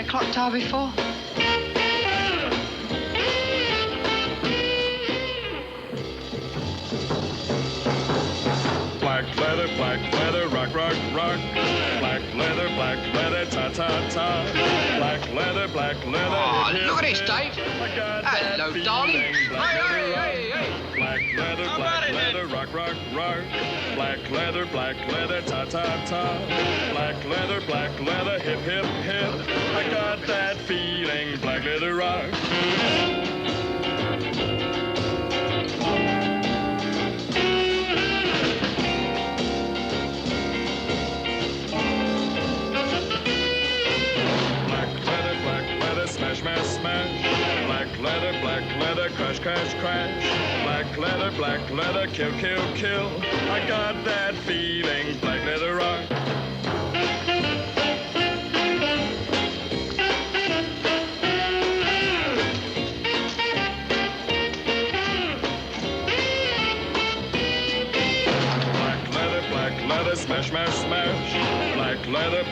Clock tower before? Black leather, rock, rock, rock. Black leather, ta, ta, ta. Black leather, Oh, hip, look at this, hip. Dave. Hello, darling. Hey. Black leather, rock, rock, rock. Black leather, ta, ta, ta. Black leather, hip, hip, hip. I got that feeling, black leather rock. Smash, smash, smash. Black leather, crash, crash, crash. Black leather, kill, kill, kill. I got that feeling, black leather rock. Black leather, smash, smash, smash. Black leather,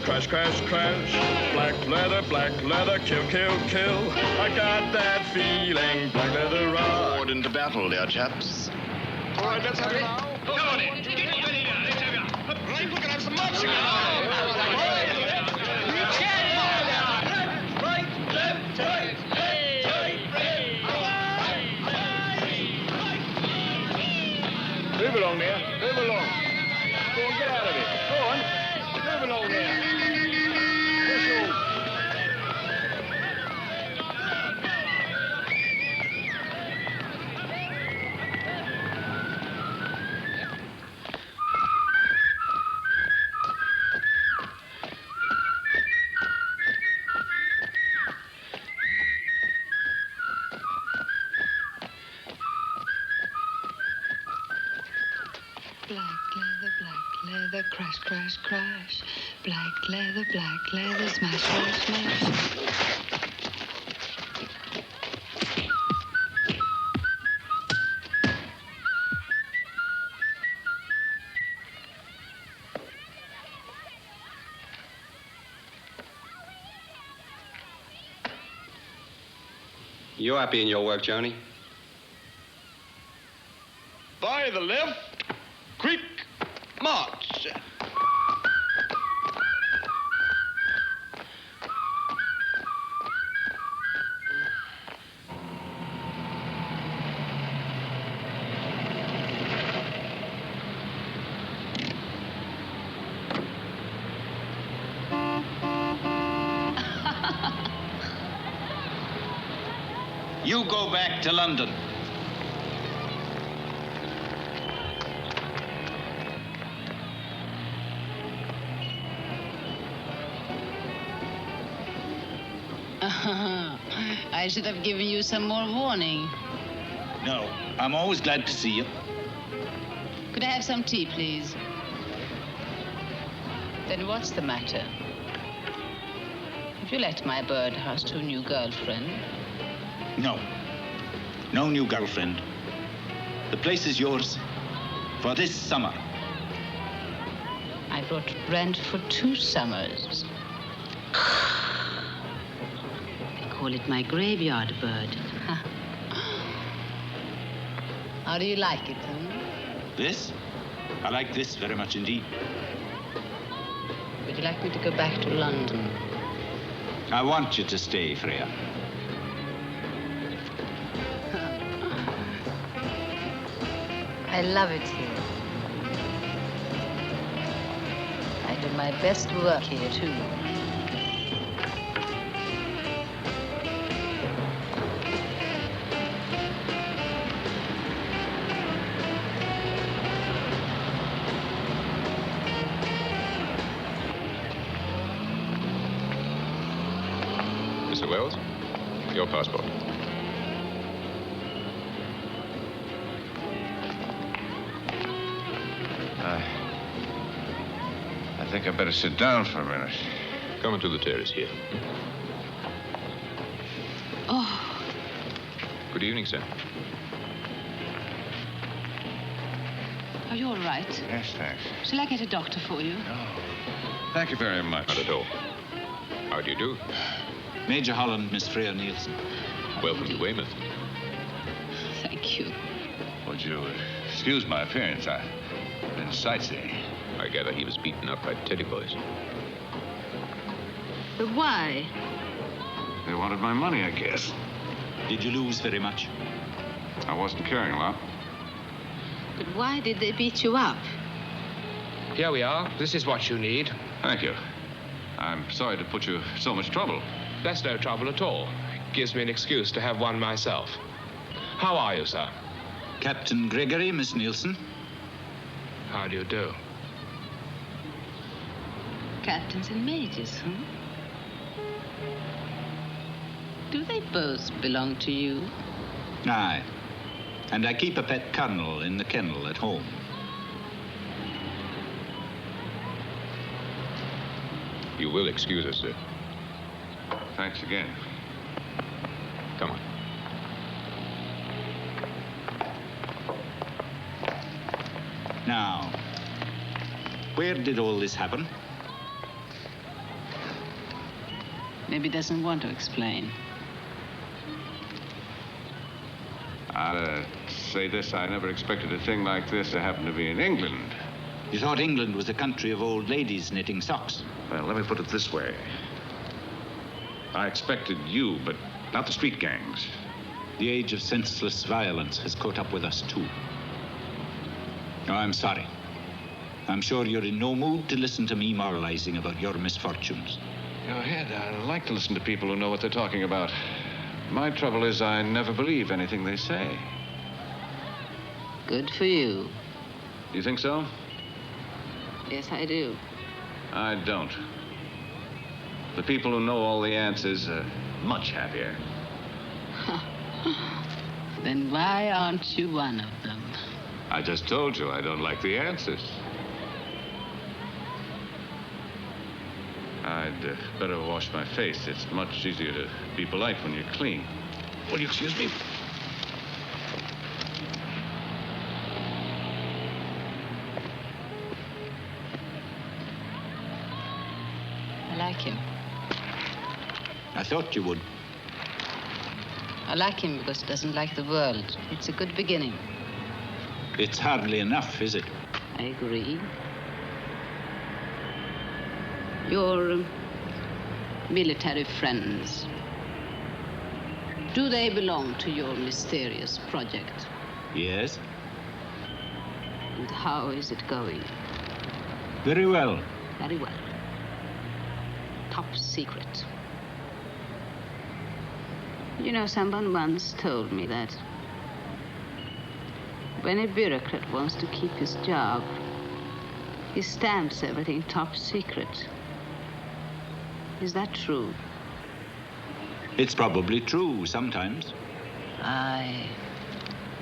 crash, crash, crash. Black leather, kill, kill, kill. I got that feeling, black leather rock. Forward into battle, dear chaps. All right, let's have it now. Come on in. Get ready now. Let's have it. Right, we're gonna have some marching. Move along there. Move along. Go on, get out of it. Go on. Move along there. Push on. Black leather, crash, crash, crash. Black leather, smash, smash, smash. You happy in your work, Johnny? By the left, quick, march. You go back to London. I should have given you some more warning. No, I'm always glad to see you. Could I have some tea, please? Then what's the matter? Have you let my birdhouse to a new girlfriend? No. No new girlfriend. The place is yours for this summer. I brought rent for 2 summers. They call it my graveyard bird. How do you like it, This? I like this very much indeed. Would you like me to go back to London? I want you to stay, Freya. I love it here. I do my best work here, too. Your passport. I think I'd better sit down for a minute. Come into the terrace here. Oh, Good evening, sir. are you all right? Yes, thanks. Shall I get a doctor for you? No. Thank you very much. Not at all. How do you do? Major Holland, Miss Freya Neilson. Welcome to Weymouth. Thank you. Would you excuse my appearance? I've been sightseeing. I gather he was beaten up by teddy boys. But why? They wanted my money, I guess. Did you lose very much? I wasn't carrying a lot. But why did they beat you up? Here we are. This is what you need. Thank you. I'm sorry to put you so much trouble. That's no trouble at all. It gives me an excuse to have one myself. How are you, sir? Captain Gregory, Miss Neilson. How do you do? Captains and majors, huh? Do they both belong to you? Aye. And I keep a pet colonel in the kennel at home. You will excuse us, sir. Thanks again. Come on. Now, where did all this happen? Maybe doesn't want to explain. I'll say this, I never expected a thing like this to happen to be in England. You thought England was a country of old ladies knitting socks. Well, let me put it this way. I expected you, but not the street gangs. The age of senseless violence has caught up with us, too. Oh, I'm sorry. I'm sure you're in no mood to listen to me moralizing about your misfortunes. Go ahead. I like to listen to people who know what they're talking about. My trouble is I never believe anything they say. Good for you. Do you think so? Yes, I do. I don't. The people who know all the answers are much happier. Then why aren't you one of them? I just told you I don't like the answers. I'd better wash my face. It's much easier to be polite when you're clean. Will you excuse me? I like him. I thought you would. I like him because he doesn't like the world. It's a good beginning. It's hardly enough, is it? I agree. Your military friends, do they belong to your mysterious project? Yes. And how is it going? Very well. Very well. Top secret. You know, someone once told me that when a bureaucrat wants to keep his job, he stamps everything top secret. Is that true? It's probably true sometimes. I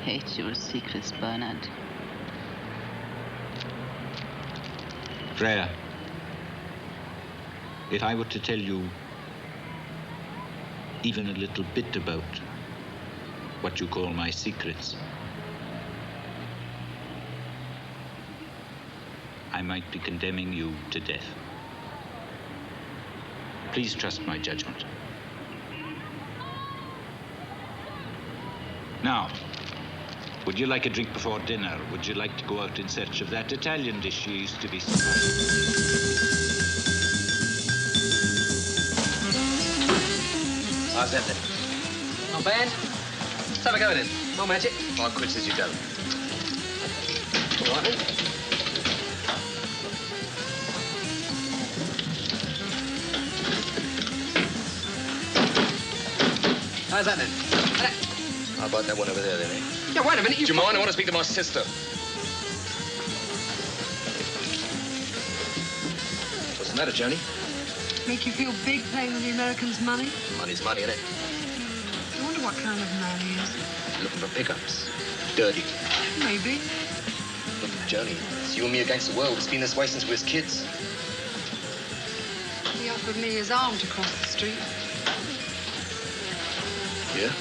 hate your secrets, Bernard. Freya, if I were to tell you even a little bit about what you call my secrets, I might be condemning you to death. Please trust my judgment. Now, would you like a drink before dinner? Would you like to go out in search of that Italian dish you used to be... How's that then? Not bad. Let's have a go then. No magic. 5 quid says you don't. All right then. How's that then? How about that one over there, then, eh? Yeah, wait a minute. Do you mind? I want to speak to my sister. What's the matter, Joni? Make you feel big playing with the Americans' money? Money's money, innit? what kind of man he is. Looking for pickups. Dirty. Maybe. Look, Johnny, it's you and me against the world. It's been this way since we was kids. He offered me his arm to cross the street. Yeah?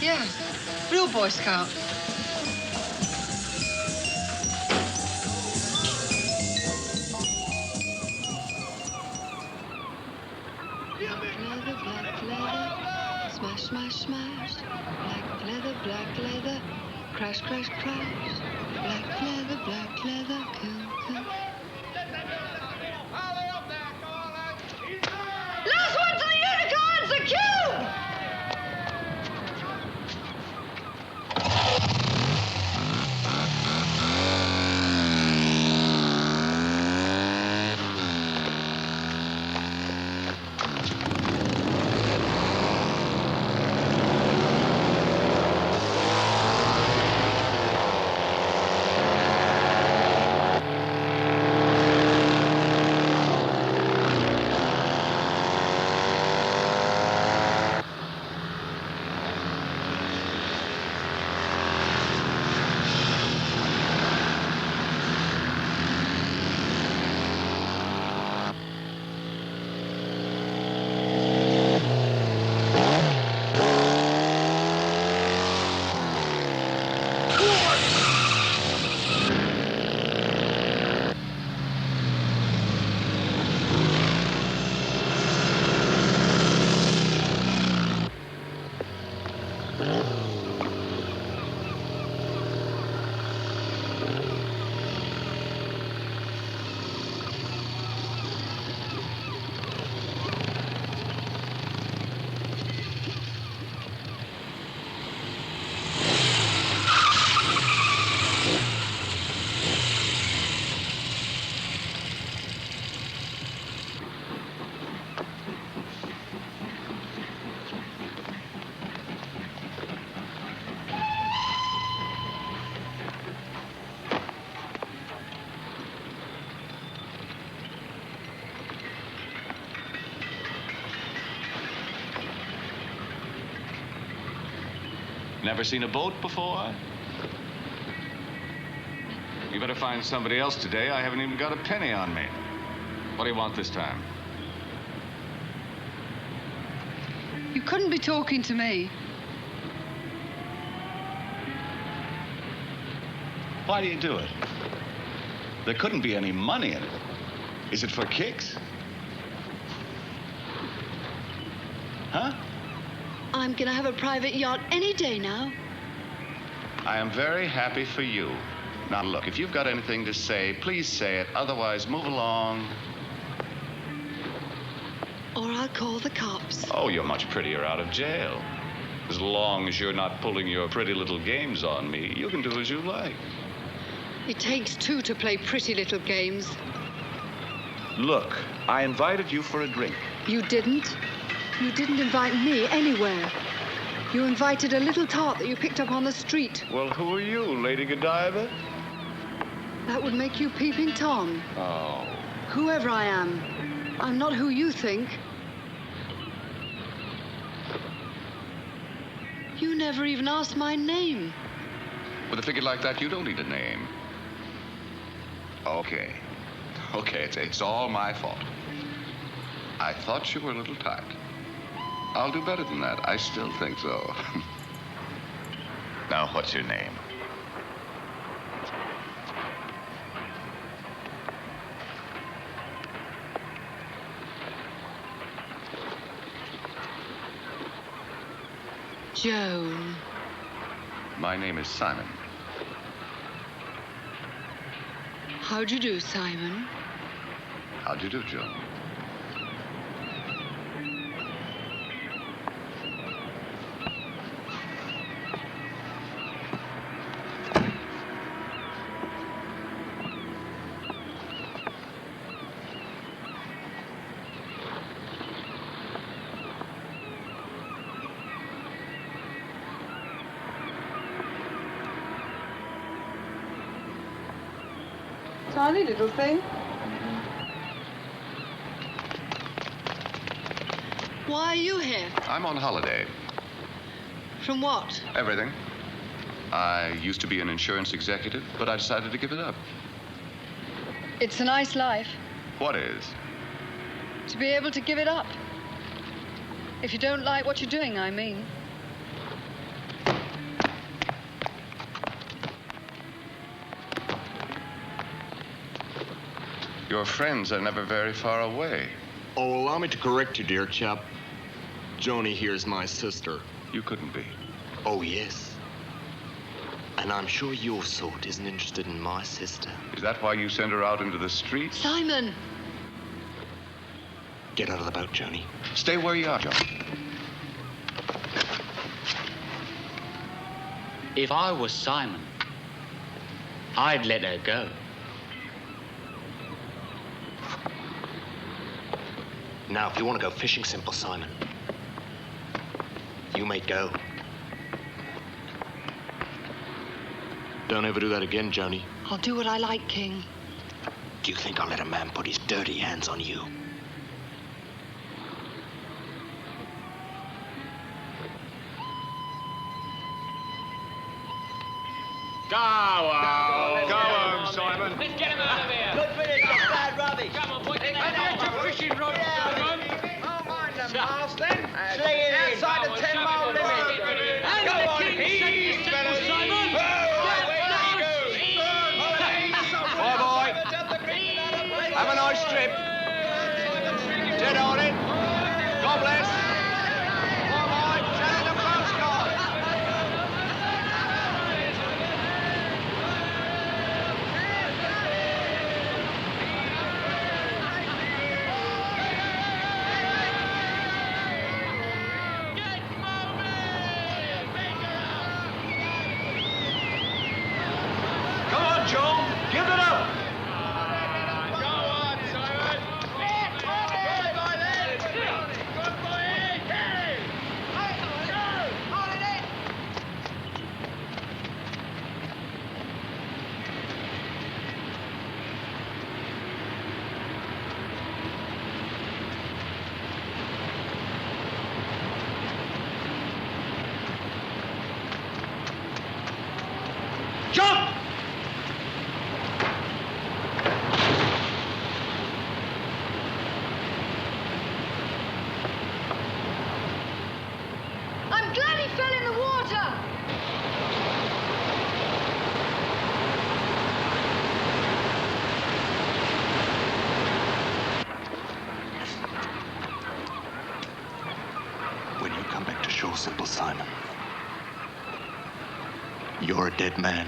Yeah. Real Boy Scout. Black leather, smash, smash, smash. Black leather, crash, crash, crash. Black leather, kill, kill. Last one to the unicorns, the cube! Never seen a boat before? You better find somebody else today. I haven't even got a penny on me. What do you want this time? You couldn't be talking to me. Why do you do it? There couldn't be any money in it. Is it for kicks? Huh? I'm gonna have a private yacht any day now. I am very happy for you. Now, look, if you've got anything to say, please say it. Otherwise, move along. Or I'll call the cops. Oh, you're much prettier out of jail. As long as you're not pulling your pretty little games on me, you can do as you like. It takes two to play pretty little games. Look, I invited you for a drink. You didn't. You didn't invite me anywhere. You invited a little tart that you picked up on the street. Well, who are you, Lady Godiva? That would make you Peeping Tom. Oh. Whoever I am, I'm not who you think. You never even asked my name. With a figure like that, you don't need a name. Okay. Okay, it's all my fault. I thought you were a little tight. I'll do better than that. I still think so. Now, what's your name? Joan. My name is Simon. How'd you do, Simon? How'd you do, Joan? Tiny little thing. why are you here? I'm on holiday. From what? Everything. I used to be an insurance executive, but I decided to give it up. It's a nice life. What is? To be able to give it up. If you don't like what you're doing, I mean. Your friends are never very far away. Oh, allow me to correct you, dear chap. Joni here's my sister. You couldn't be. Oh, yes. And I'm sure your sort isn't interested in my sister. Is that why you send her out into the streets? Simon! Get out of the boat, Joni. Stay where you are, John. If I was Simon, I'd let her go. Now, if you want to go fishing, Simple Simon, you may go. Don't ever do that again, Joni. I'll do what I like, King. Do you think I'll let a man put his dirty hands on you? Go on, Simon. Let's get him out of here. Good finish, that's bad rubbish. Come on, boys. Get your fishing rod, Simon. Oh, mind them, Miles, then. Sling it in. Outside the 10-mile limit. And the king said you simple, Simon. Bye, boy. Have a nice trip. Dead on it. God bless. Bye-bye. Send the postcard. Come on, Joe. Give it up. Jump! I'm glad he fell in the water! When you come back to shore, Simple Simon, you're a dead man.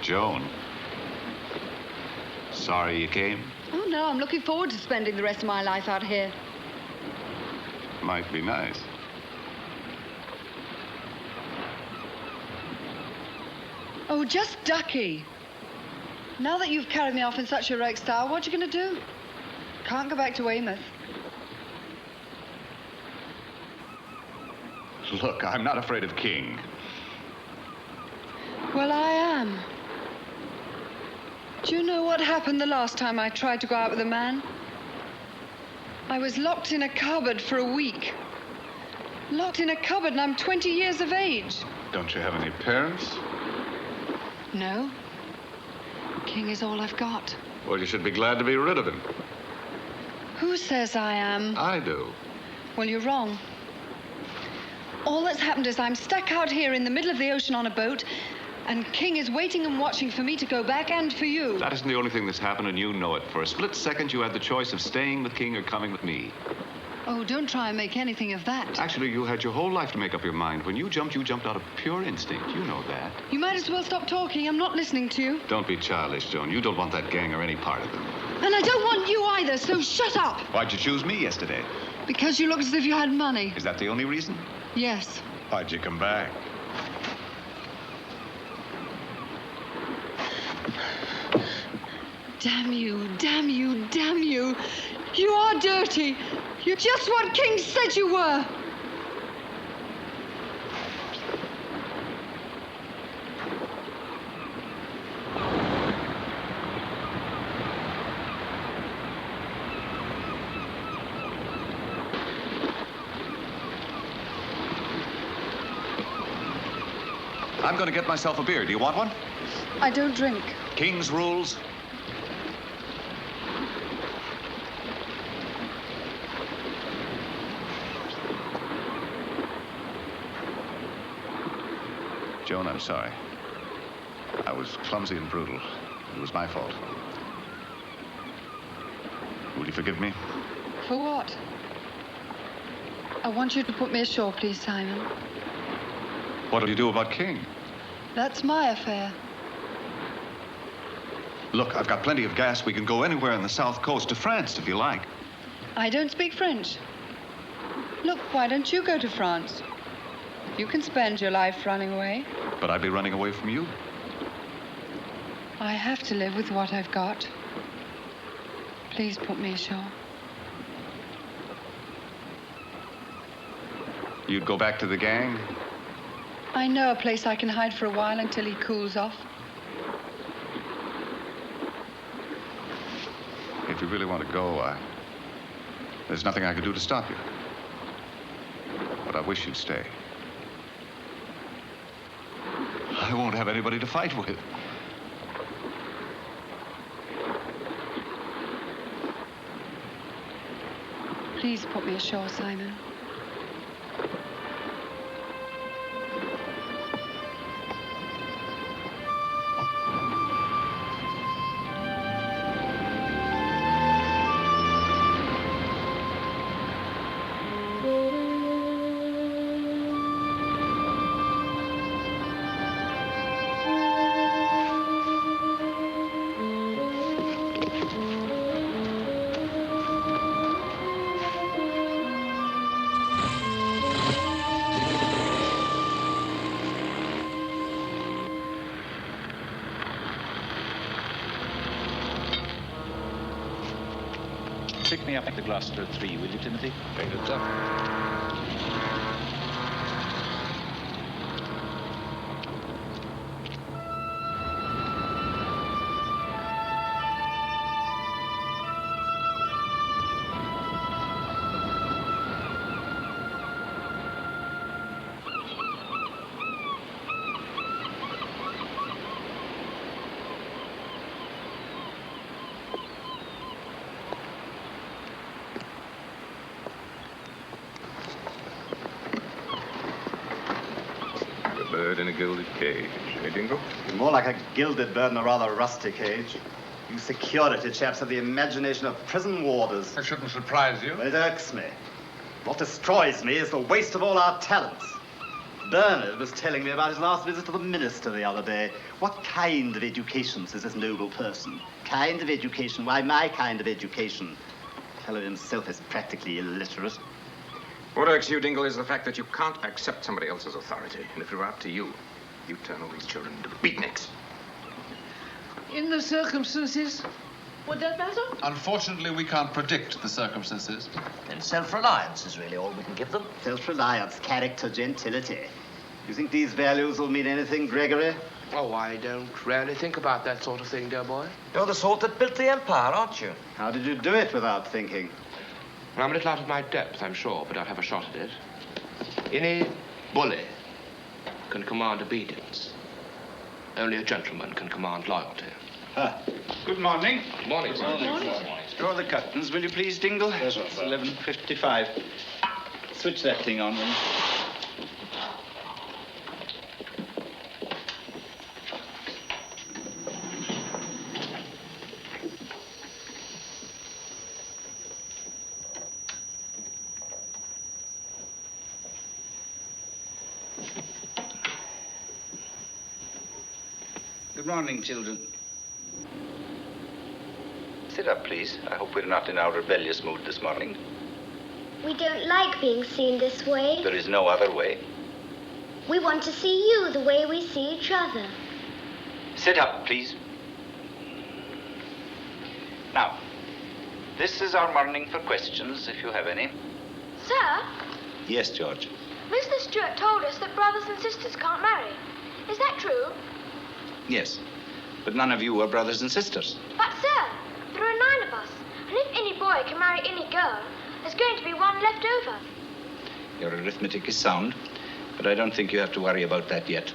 Joan. Sorry you came. Oh, no, I'm looking forward to spending the rest of my life out here. Might be nice. Oh, just ducky. Now that you've carried me off in such a wreck style, what are you going to do? Can't go back to Weymouth. Look, I'm not afraid of King. Well, I am. Do you know what happened the last time I tried to go out with a man? I was locked in a cupboard for a week. Locked in a cupboard, and I'm 20 years of age. Don't you have any parents? No. King is all I've got. Well, you should be glad to be rid of him. Who says I am? I do. Well, you're wrong. All that's happened is I'm stuck out here in the middle of the ocean on a boat, and King is waiting and watching for me to go back and for you. That isn't the only thing that's happened, and you know it. For a split second, you had the choice of staying with King or coming with me. Oh, don't try and make anything of that. Actually, you had your whole life to make up your mind. When you jumped out of pure instinct. You know that. You might as well stop talking. I'm not listening to you. Don't be childish, Joan. You don't want that gang or any part of them. And I don't want you either, so shut up. Why'd you choose me yesterday? Because you look as if you had money. Is that the only reason? Yes. Why'd you come back? Damn you, damn you, damn you. You are dirty. You're just what King said you were. I'm going to get myself a beer. Do you want one? I don't drink. King's rules. Joan, I'm sorry. I was clumsy and brutal. It was my fault. Will you forgive me? For what? I want you to put me ashore, please, Simon. What'll you do about King? That's my affair. Look, I've got plenty of gas. We can go anywhere on the south coast, to France, if you like. I don't speak French. Look, why don't you go to France? You can spend your life running away. But I'd be running away from you. I have to live with what I've got. Please put me ashore. You'd go back to the gang? I know a place I can hide for a while until he cools off. If you really want to go, there's nothing I could do to stop you. But I wish you'd stay. I won't have anybody to fight with. Please put me ashore, Simon. Pick me up at the Gloucester 3, will you, Timothy? Very good, sir. Bird in a gilded cage, eh, Dingle? More like a gilded bird in a rather rusty cage. You security chaps have the imagination of prison warders. That shouldn't surprise you. Well, it irks me. What destroys me is the waste of all our talents. Bernard was telling me about his last visit to the minister the other day. What kind of education, says this noble person? Kind of education? Why, my kind of education. The fellow himself is practically illiterate. What irks you, Dingle, is the fact that you can't accept somebody else's authority. And if it were up to you, you'd turn all these children into beatniks. In the circumstances, would that matter? Unfortunately, we can't predict the circumstances. Then self-reliance is really all we can give them. Self-reliance, character, gentility. You think these values will mean anything, Gregory? Oh, I don't rarely think about that sort of thing, dear boy. You're the sort that built the empire, aren't you? How did you do it without thinking? Well, I'm a little out of my depth, I'm sure, but I'll have a shot at it. Any bully can command obedience. Only a gentleman can command loyalty. Huh. Good morning. Morning, sir. Good morning. Draw the curtains, will you please, Dingle? Yes, sir. It's 11:55. Switch that thing on, will you? Good morning, children. Sit up, please. I hope we're not in our rebellious mood this morning. We don't like being seen this way. There is no other way. We want to see you the way we see each other. Sit up, please. Now, this is our morning for questions, if you have any. Sir, Yes, George. Mr. Stewart told us that brothers and sisters can't marry. Is that true? Yes, but none of you are brothers and sisters. But, sir, there are 9 of us. And if any boy can marry any girl, there's going to be one left over. Your arithmetic is sound, but I don't think you have to worry about that yet.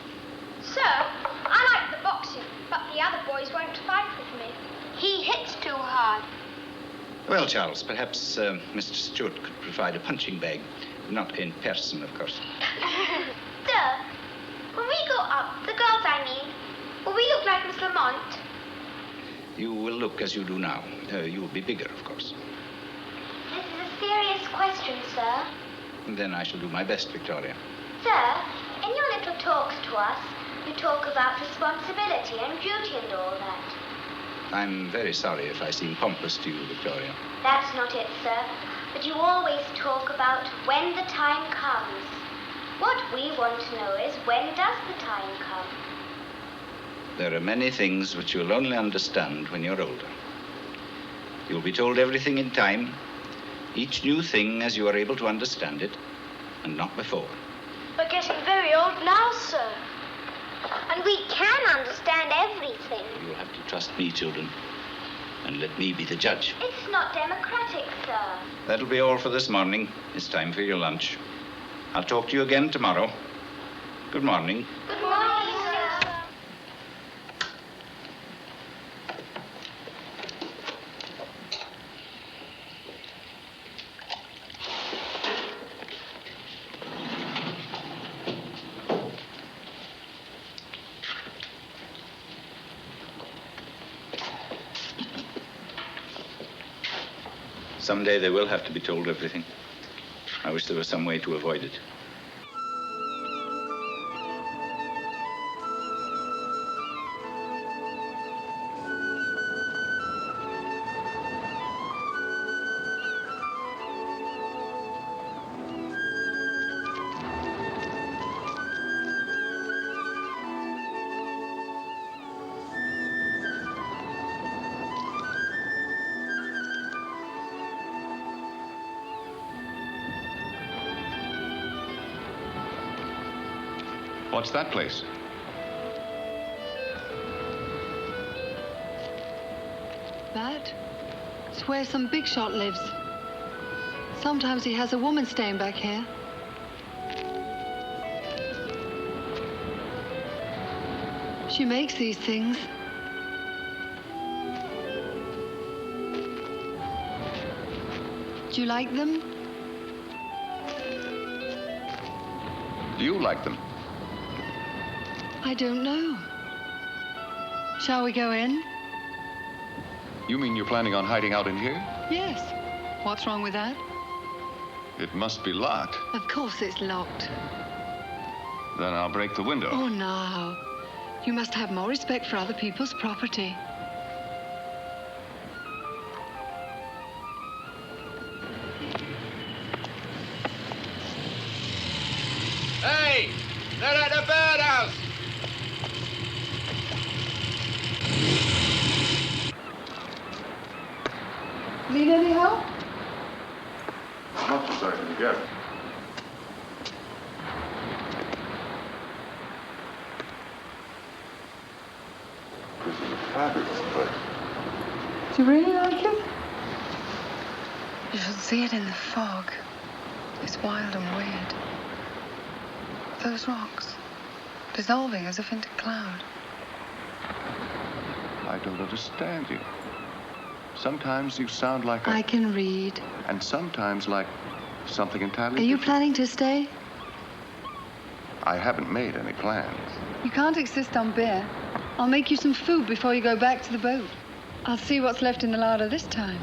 Sir, I like the boxing, but the other boys won't fight with me. He hits too hard. Well, Charles, perhaps Mr. Stewart could provide a punching bag. Not in person, of course. Sir, when we grow up, the girls I mean, will we look like Miss Lamont? You will look as you do now. You will be bigger, of course. This is a serious question, sir. Then I shall do my best, Victoria. Sir, in your little talks to us, you talk about responsibility and duty and all that. I'm very sorry if I seem pompous to you, Victoria. That's not it, sir. But you always talk about when the time comes. What we want to know is, when does the time come? There are many things which you'll only understand when you're older. You'll be told everything in time, each new thing as you are able to understand it, and not before. We're getting very old now, sir. And we can understand everything. You'll have to trust me, children, and let me be the judge. It's not democratic, sir. That'll be all for this morning. It's time for your lunch. I'll talk to you again tomorrow. Good morning. Good morning, sir. Someday they will have to be told everything. I wish there was some way to avoid it. What's that place? That? It's where some big shot lives. Sometimes he has a woman staying back here. She makes these things. Do you like them? Do you like them? I don't know. Shall we go in? You mean you're planning on hiding out in here? Yes. What's wrong with that? It must be locked. Of course it's locked. Then I'll break the window. Oh, no. You must have more respect for other people's property. Hey! They're at the birdhouse! Need any help? As much as I can get. This is a fabulous place. Do you really like it? You should see it in the fog. It's wild and weird. Those rocks, dissolving as if into cloud. I don't understand you. Sometimes you sound like a... I can read. And sometimes like something entirely Are you different. planning to stay? I haven't made any plans. You can't exist on beer. I'll make you some food before you go back to the boat. I'll see what's left in the larder this time.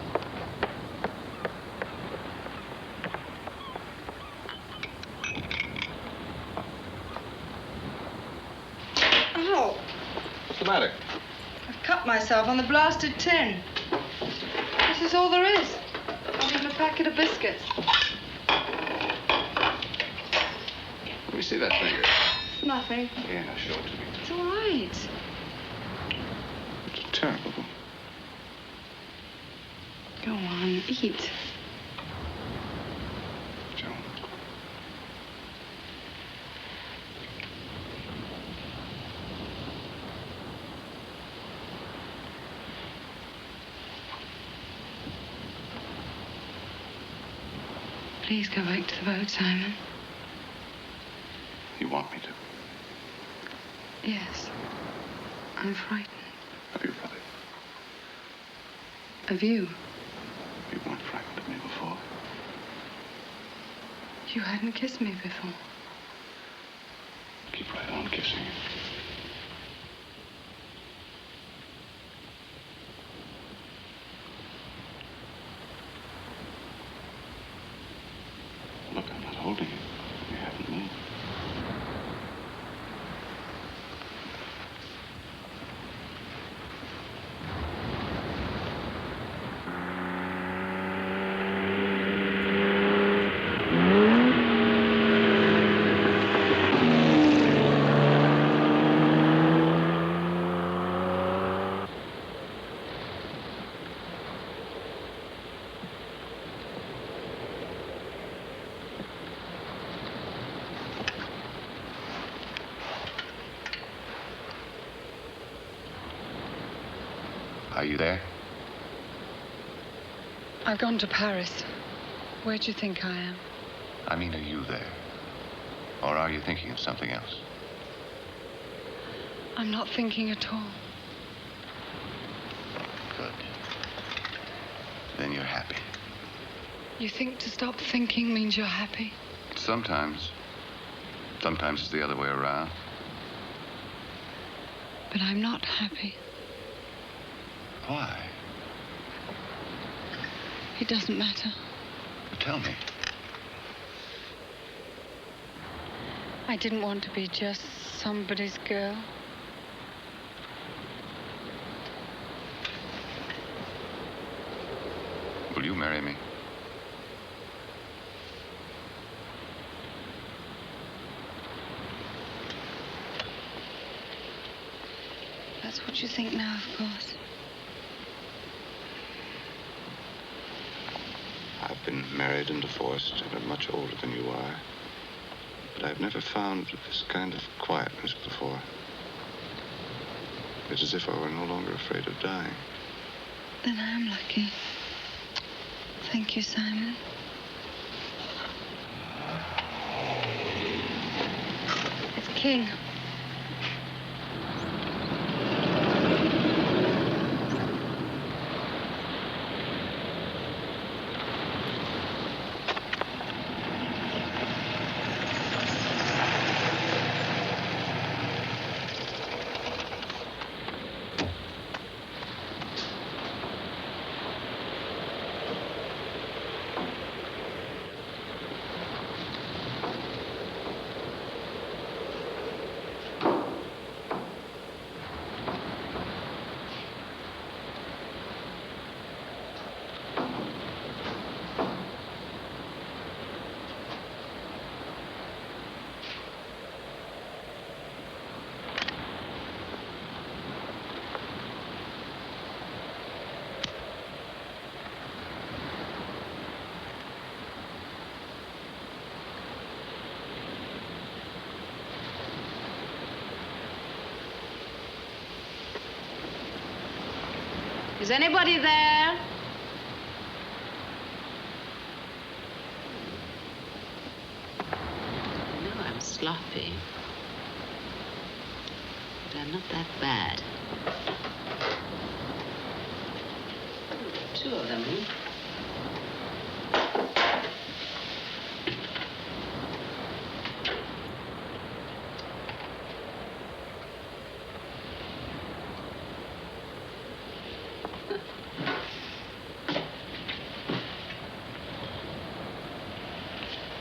Ow! What's the matter? I've cut myself on the blasted tin. This is all there is. Not even a packet of biscuits. Let me see that finger. Nothing. Yeah, now show it to me. It's all right. It's terrible. Go on, eat. Joan. Please go back to the boat, Simon. You want me to? Yes. I'm frightened. Of your brother. Of you. You weren't frightened of me before. You hadn't kissed me before. Keep right on kissing you. Look, I'm not holding you. You haven't moved. Are you there? I've gone to Paris. Where do you think I am? I mean, are you there? Or are you thinking of something else? I'm not thinking at all. Good. Then you're happy. You think to stop thinking means you're happy? Sometimes. Sometimes it's the other way around. But I'm not happy. Why? It doesn't matter. Tell me. I didn't want to be just somebody's girl. Will you marry me? That's what you think now, of course. I've been married and divorced and I'm much older than you are. But I've never found this kind of quietness before. It's as if I were no longer afraid of dying. Then I'm lucky. Thank you, Simon. It's King. Is anybody there? I know I'm sloppy, but I'm not that bad. Two of them, hmm?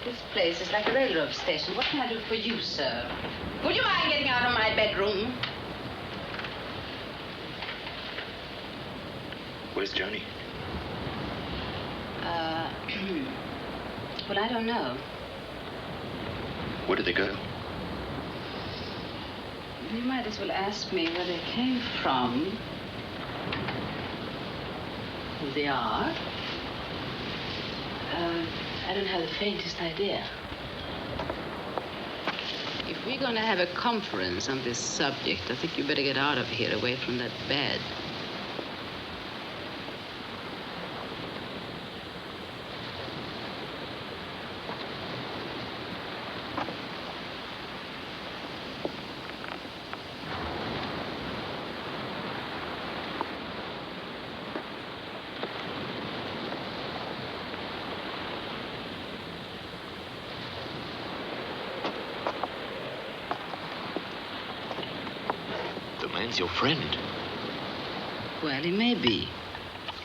This place is like a railroad station. What can I do for you, sir? Would you mind getting out of my bedroom? Where's Johnny? Well, I don't know. Where did they go? You might as well ask me where they came from. Who they are. I don't have the faintest idea. If we're going to have a conference on this subject, I think you better get out of here, away from that bed. Your friend. Well, he may be,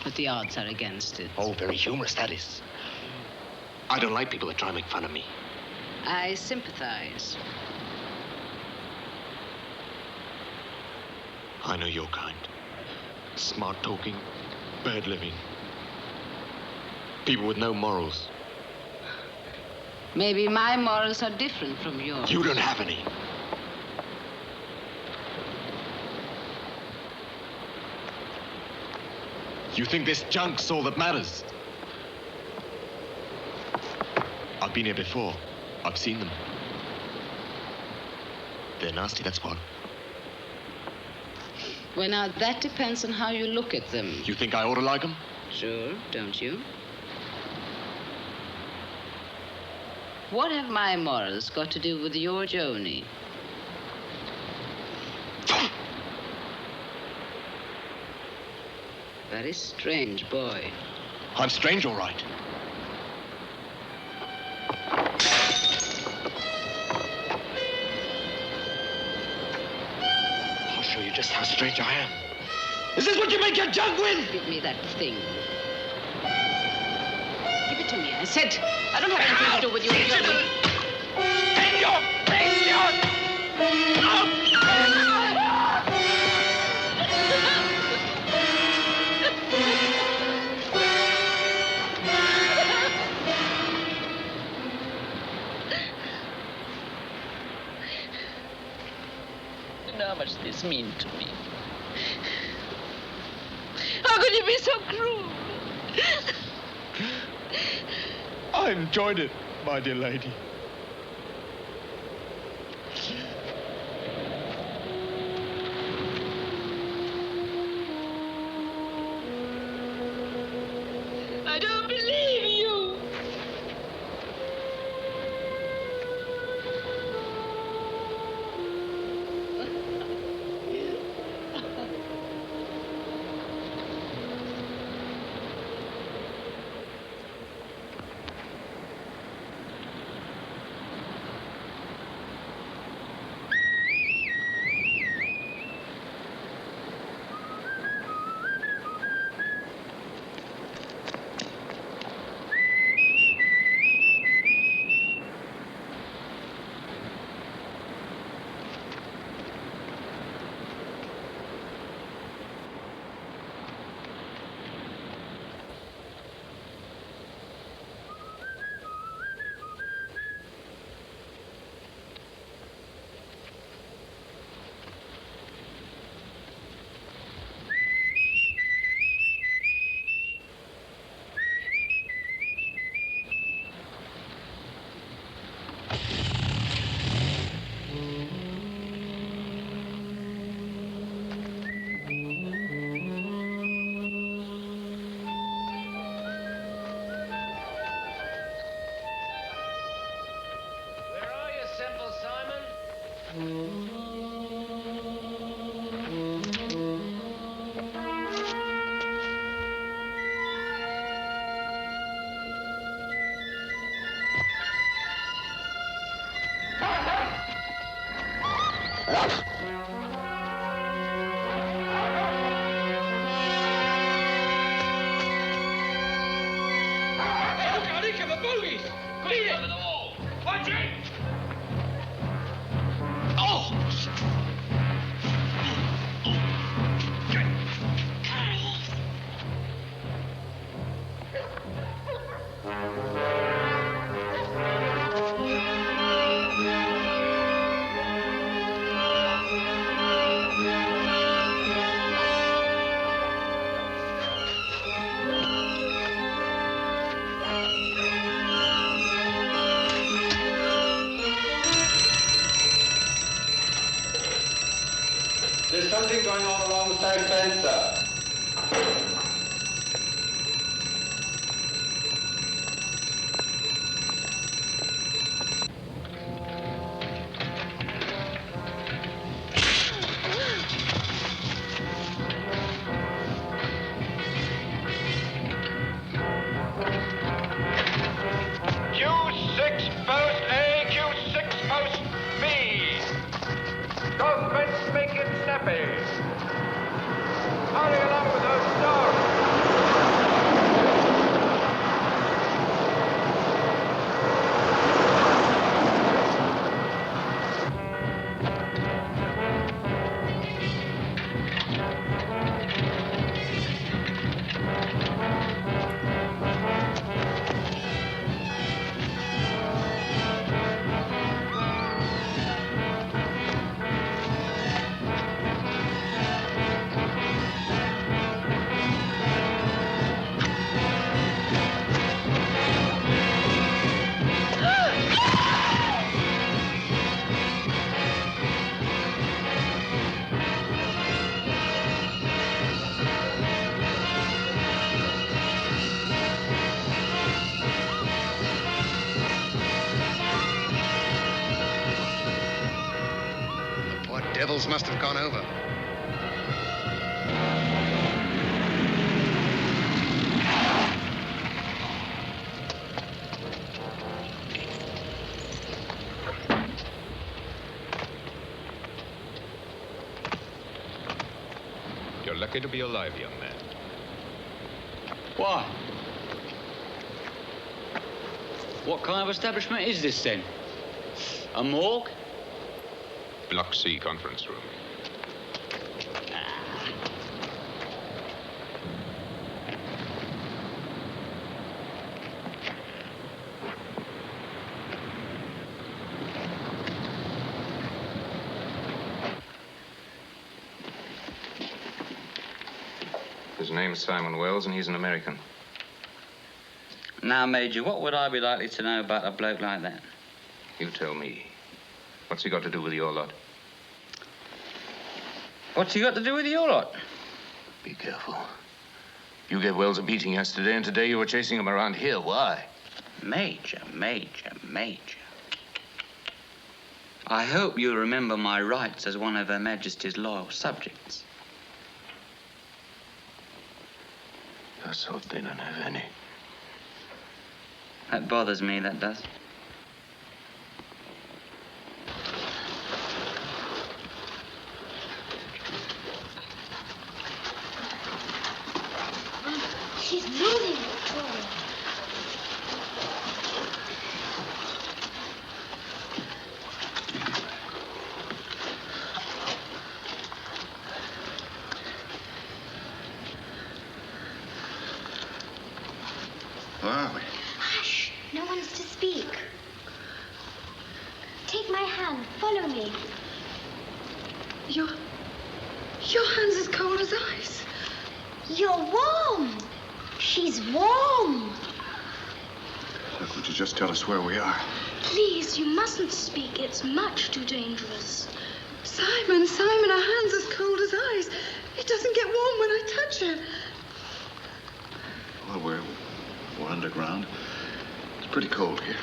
but the odds are against it. Oh, very humorous, that is. I don't like people that try and make fun of me. I sympathize. I know your kind. Smart talking, bad living. People with no morals. Maybe my morals are different from yours. You don't have any. You think this junk's all that matters? I've been here before. I've seen them. They're nasty, that's what. Well, now, that depends on how you look at them. You think I ought to like them? Sure, don't you? What have my morals got to do with your Joni? Very strange boy. I'm strange, all right. I'll show you just how strange I am. Is this what you make your junk with? Give me that thing. Give it to me, I said. I don't have anything to do with you, Joni. In your face, How much this mean to me? How could you be so cruel? I enjoyed it, my dear lady. I don't believe you. There's something going on along the side fence, sir. Q6 post A, Q6 post B. Those fence make it snappy. Hurry along with those dogs. Devils must have gone over. You're lucky to be alive, young man. Why? What kind of establishment is this, then? A morgue? Block C conference room. His name's Simon Wells, and he's an American. Now, Major, what would I be likely to know about a bloke like that? You tell me. What's he got to do with your lot? What's he got to do with your lot? Be careful. You gave Wells a beating yesterday, and today you were chasing him around here. Why? Major. I hope you remember my rights as one of Her Majesty's loyal subjects. You're so thin and have any. That bothers me, that does. She's moving. Where are we? Hush. No one's to speak. Take my hand. Follow me. Your hand's as cold as ice. You're warm. She's warm. Look, would you just tell us where we are? Please, you mustn't speak. It's much too dangerous. Simon, our hand's as cold as ice. It doesn't get warm when I touch it. Well, we're underground. It's pretty cold here.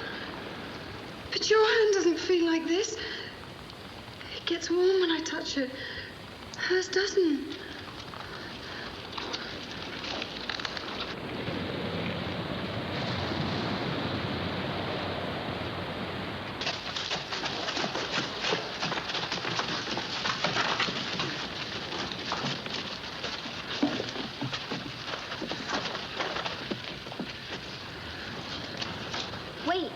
But your hand doesn't feel like this. It gets warm when I touch it. Hers doesn't. Wait.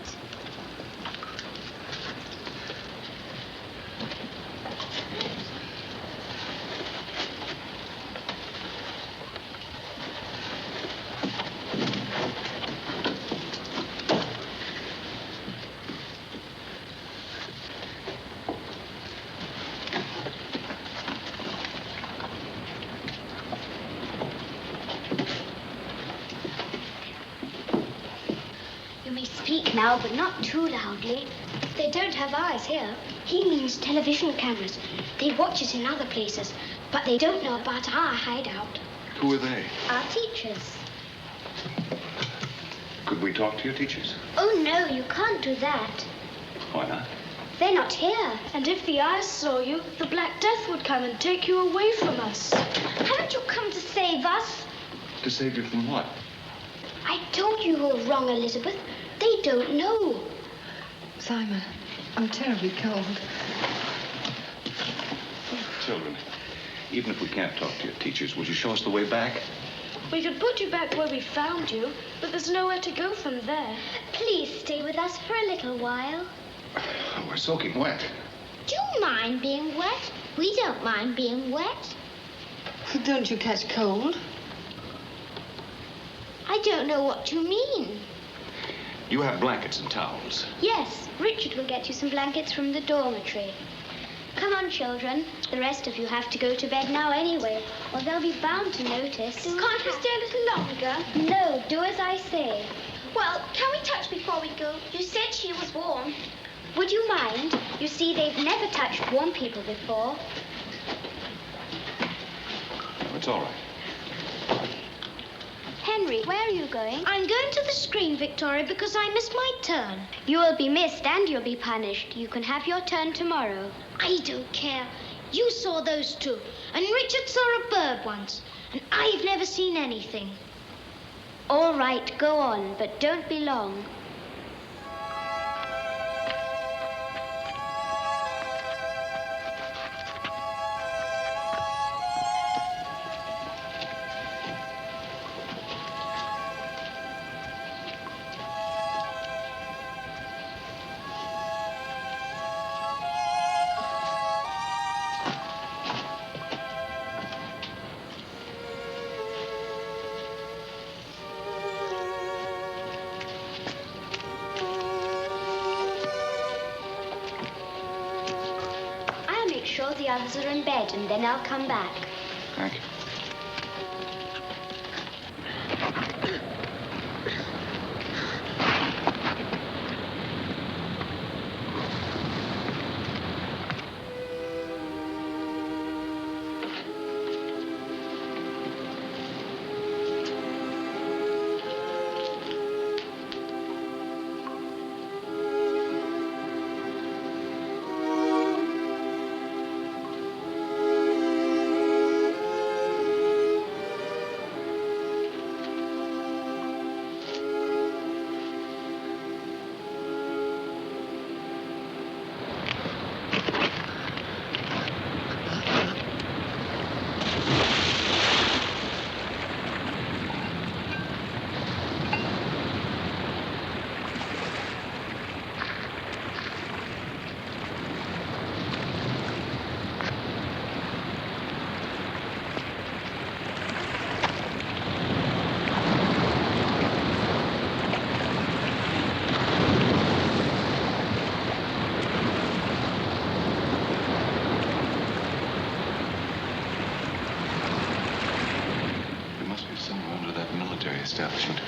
You may speak now, but not too loudly. They don't have eyes here. He means television cameras. They watch us in other places, but they don't know about our hideout. Who are they? Our teachers. Could we talk to your teachers? Oh, no, you can't do that. Why not? They're not here. And if the eyes saw you, the Black Death would come and take you away from us. Haven't you come to save us? To save you from what? I told you were wrong, Elizabeth. They don't know. Simon, I'm terribly cold. Children, even if we can't talk to your teachers, would you show us the way back? We could put you back where we found you, but there's nowhere to go from there. Please stay with us for a little while. We're soaking wet. Do you mind being wet? We don't mind being wet. Don't you catch cold? I don't know what you mean. You have blankets and towels. Yes, Richard will get you some blankets from the dormitory. Come on, children. The rest of you have to go to bed now anyway, or they'll be bound to notice. Can't we stay a little longer? No, do as I say. Well, can we touch before we go? You said she was warm. Would you mind? You see, they've never touched warm people before. It's all right. Henry, where are you going? I'm going to the screen, Victoria, because I missed my turn. You will be missed and you'll be punished. You can have your turn tomorrow. I don't care. You saw those two, and Richard saw a bird once, and I've never seen anything. All right, go on, but don't be long. Sure the others are in bed, and then I'll come back. Thank you. Establishment.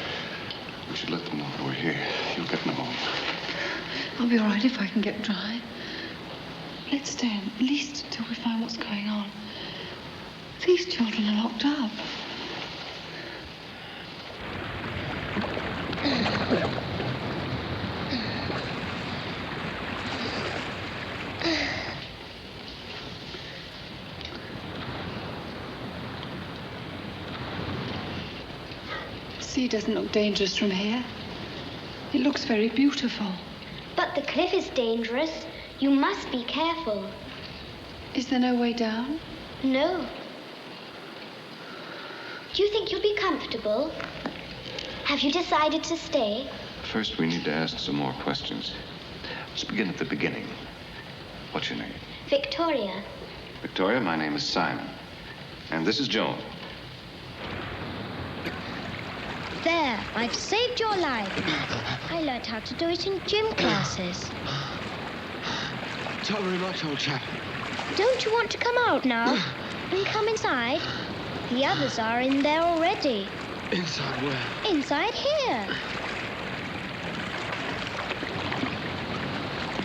We should let them know that we're here. You'll get pneumonia. I'll be all right if I can get dry. Let's stay in, at least until we find what's going on. These children are locked up. The sea doesn't look dangerous from here. It looks very beautiful. But the cliff is dangerous. You must be careful. Is there no way down? No. Do you think you'll be comfortable? Have you decided to stay? first we need to ask some more questions. Let's begin at the beginning. What's your name? Victoria. Victoria, my name is Simon. And this is Joan. There, I've saved your life. I learnt how to do it in gym classes. Not very much, old chap. Don't you want to come out now and come inside? The others are in there already. Inside where? Inside here.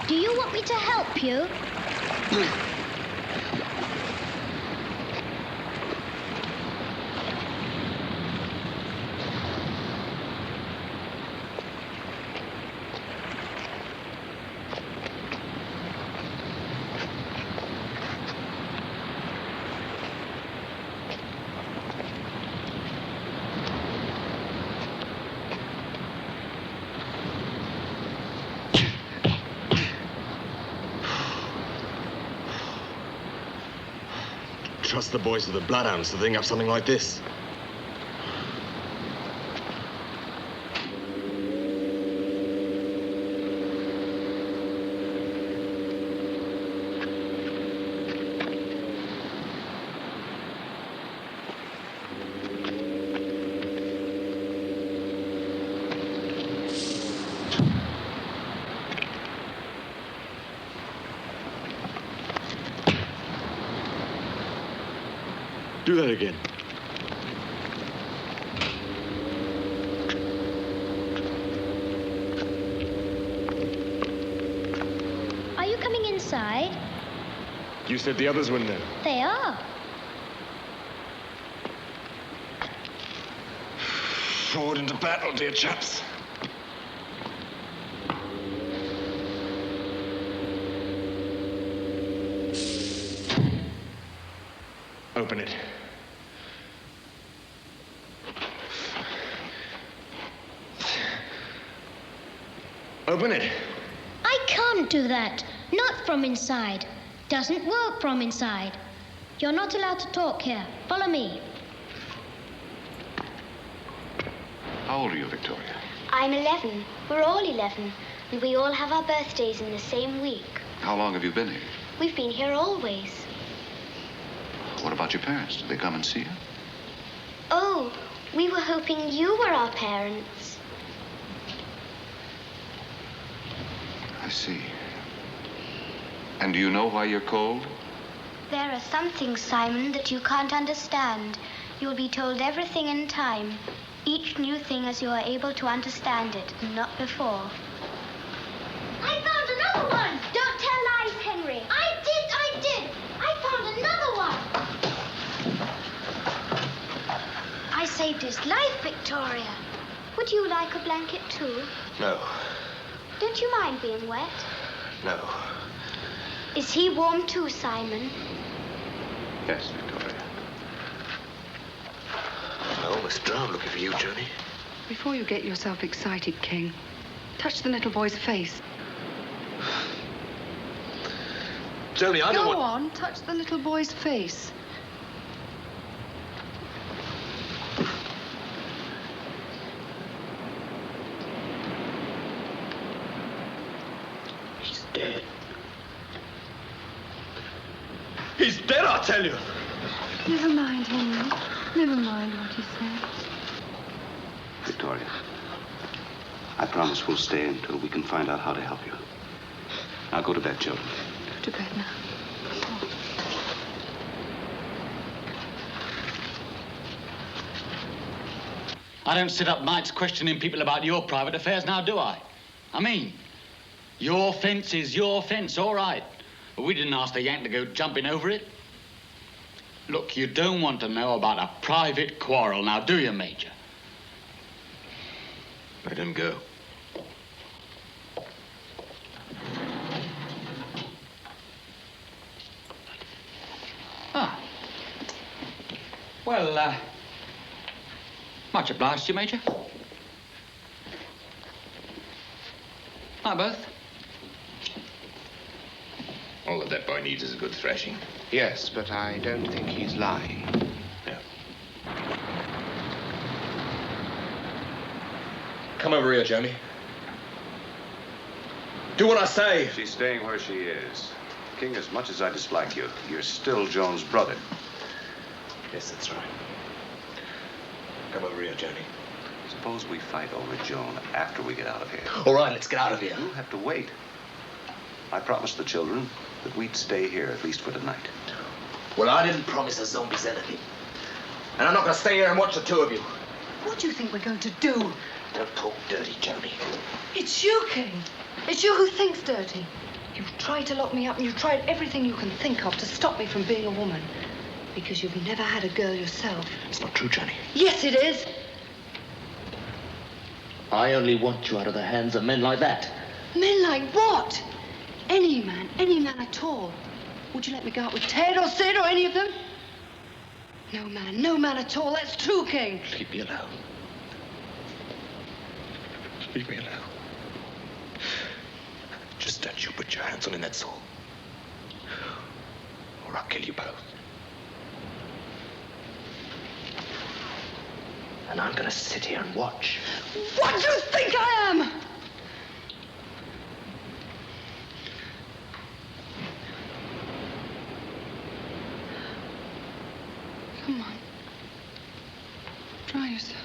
Do you want me to help you? Trust the boys of the Bloodhounds to think up something like this. Do that again. Are you coming inside? You said the others were in there. They are. Forward into battle, dear chaps. Open it. Open it. I can't do that. Not from inside. Doesn't work from inside. You're not allowed to talk here. Follow me. How old are you, Victoria? I'm 11. We're all 11. And we all have our birthdays in the same week. How long have you been here? We've been here always. What about your parents? Did they come and see you? Oh, we were hoping you were our parents. I see. And do you know why you're cold? There are some things, Simon, that you can't understand. You'll be told everything in time. Each new thing as you are able to understand it, and not before. I found another one! Don't tell lies, Henry. I did! I found another one! I saved his life, Victoria. Would you like a blanket too? No. Don't you mind being wet? No. Is he warm too, Simon? Yes, Victoria. I almost drowned looking for you, Johnny. Before you get yourself excited, King, touch the little boy's face. Johnny, I don't want... Go on, touch the little boy's face. He's dead. He's dead, I tell you. Never mind, Henry. Never mind what he said. Victoria, I promise we'll stay until we can find out how to help you. Now go to bed, children. Go to bed now. I don't sit up nights questioning people about your private affairs now, do I? I mean, your fence is your fence, all right. But we didn't ask the Yank to go jumping over it. Look, you don't want to know about a private quarrel now, do you, Major? Let him go. Ah. Well, much obliged to you, Major. Hi, both. All that boy needs is a good thrashing. Yes, but I don't think he's lying. No. Come over here, Johnny. Do what I say. She's staying where she is. King, as much as I dislike you, you're still Joan's brother. Yes, that's right. Come over here, Johnny. Suppose we fight over Joan after we get out of here. All right, let's get out of here. You'll have to wait. I promised the children that we'd stay here, at least for tonight. Well, I didn't promise the zombies anything. And I'm not going to stay here and watch the two of you. What do you think we're going to do? Don't talk dirty, Johnny. It's you, King. It's you who thinks dirty. You've tried to lock me up and you've tried everything you can think of to stop me from being a woman. Because you've never had a girl yourself. It's not true, Johnny. Yes, it is. I only want you out of the hands of men like that. Men like what? Any man at all. Would you let me go out with Ted or Sid or any of them? No man at all. That's true, King. Leave me alone. Leave me alone. Just don't you put your hands on him, that's all. Or I'll kill you both. And I'm gonna sit here and watch. What do you think I am? Come on. Try yourself.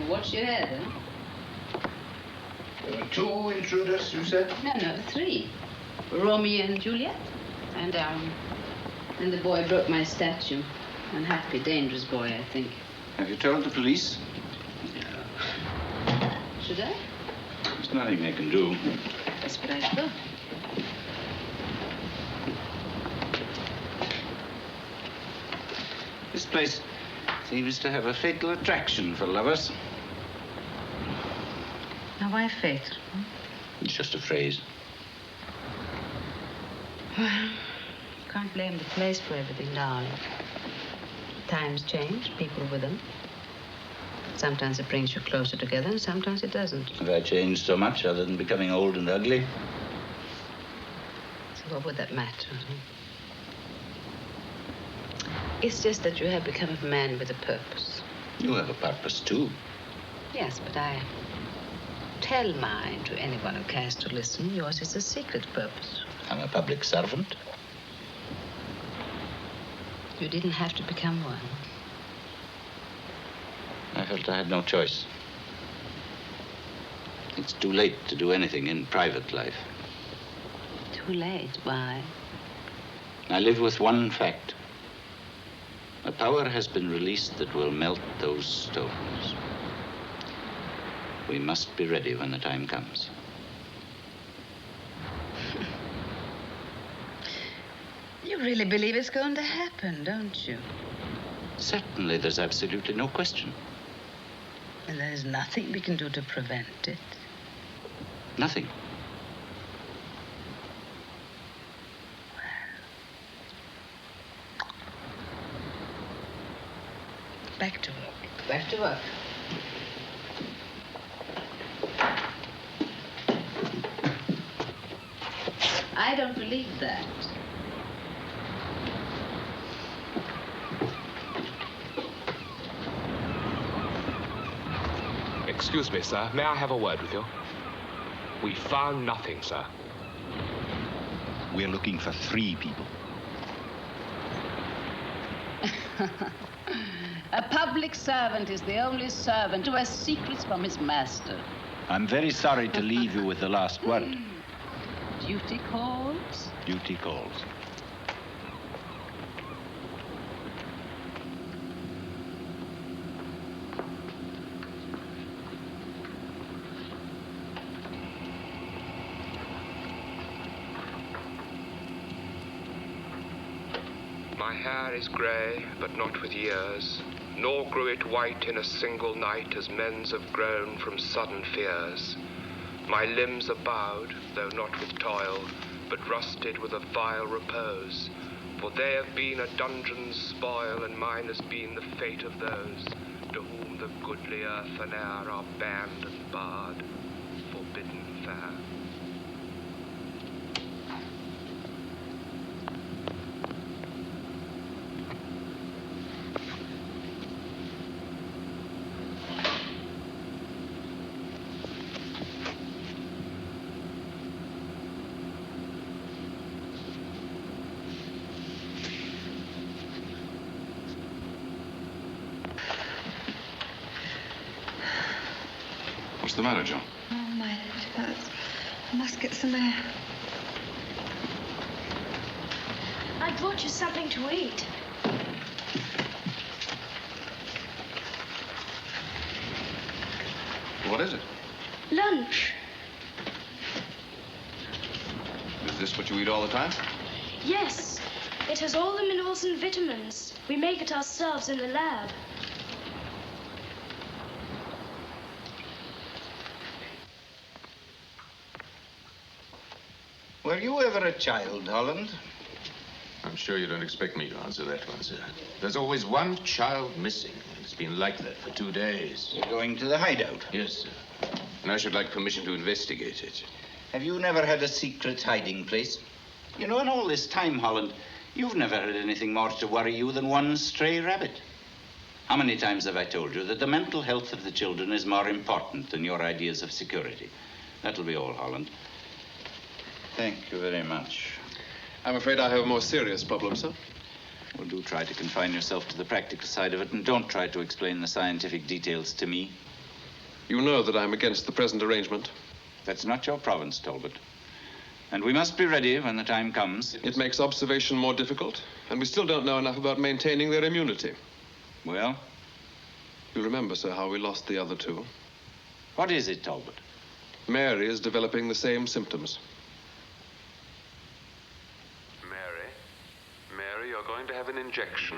What's your head, huh? There were 2 intruders, you said? No, 3. Romeo and Juliet. And the boy broke my statue. Unhappy, dangerous boy, I think. Have you told the police? Should I? There's nothing they can do. Yes, but I should. This place seems to have a fatal attraction for lovers. Now, why fatal? It's just a phrase. Well, you can't blame the place for everything, darling. Times change, people with them. Sometimes it brings you closer together, and sometimes it doesn't. Have I changed so much other than becoming old and ugly? So what would that matter? It's just that you have become a man with a purpose. You have a purpose, too. Yes, but I tell mine to anyone who cares to listen. Yours is a secret purpose. I'm a public servant. You didn't have to become one. I felt I had no choice. It's too late to do anything in private life. Too late? Why? I live with one fact. A power has been released that will melt those stones. We must be ready when the time comes. You really believe it's going to happen, don't you? Certainly, there's absolutely no question. And there's nothing we can do to prevent it. Nothing. Back to work. Back to work. I don't believe that. Excuse me, sir. May I have a word with you? We found nothing, sir. We're looking for 3 people. A public servant is the only servant who has secrets from his master. I'm very sorry to leave you with the last word. Duty calls? Duty calls. My hair is grey, but not with years, nor grew it white in a single night as men's have grown from sudden fears. My limbs are bowed, though not with toil, but rusted with a vile repose, for they have been a dungeon's spoil, and mine has been the fate of those to whom the goodly earth and air are banned and barred, forbidden fair. What's the matter, Joan? Oh, my head hurts. I must get some air. I brought you something to eat. What is it? Lunch. Is this what you eat all the time? Yes. It has all the minerals and vitamins. We make it ourselves in the lab. Were you ever a child, Holland? I'm sure you don't expect me to answer that one, sir. There's always one child missing, and it's been like that for 2 days. You're going to the hideout? Yes, sir. And I should like permission to investigate it. Have you never had a secret hiding place? You know, in all this time, Holland, you've never had anything more to worry you than one stray rabbit. How many times have I told you that the mental health of the children is more important than your ideas of security? That'll be all, Holland. Thank you very much. I'm afraid I have a more serious problem, sir. Well, do try to confine yourself to the practical side of it, and don't try to explain the scientific details to me. You know that I'm against the present arrangement. That's not your province, Talbot. And we must be ready when the time comes. It makes observation more difficult, and we still don't know enough about maintaining their immunity. Well? You remember, sir, how we lost the other 2? What is it, Talbot? Mary is developing the same symptoms. Mary, you're going to have an injection.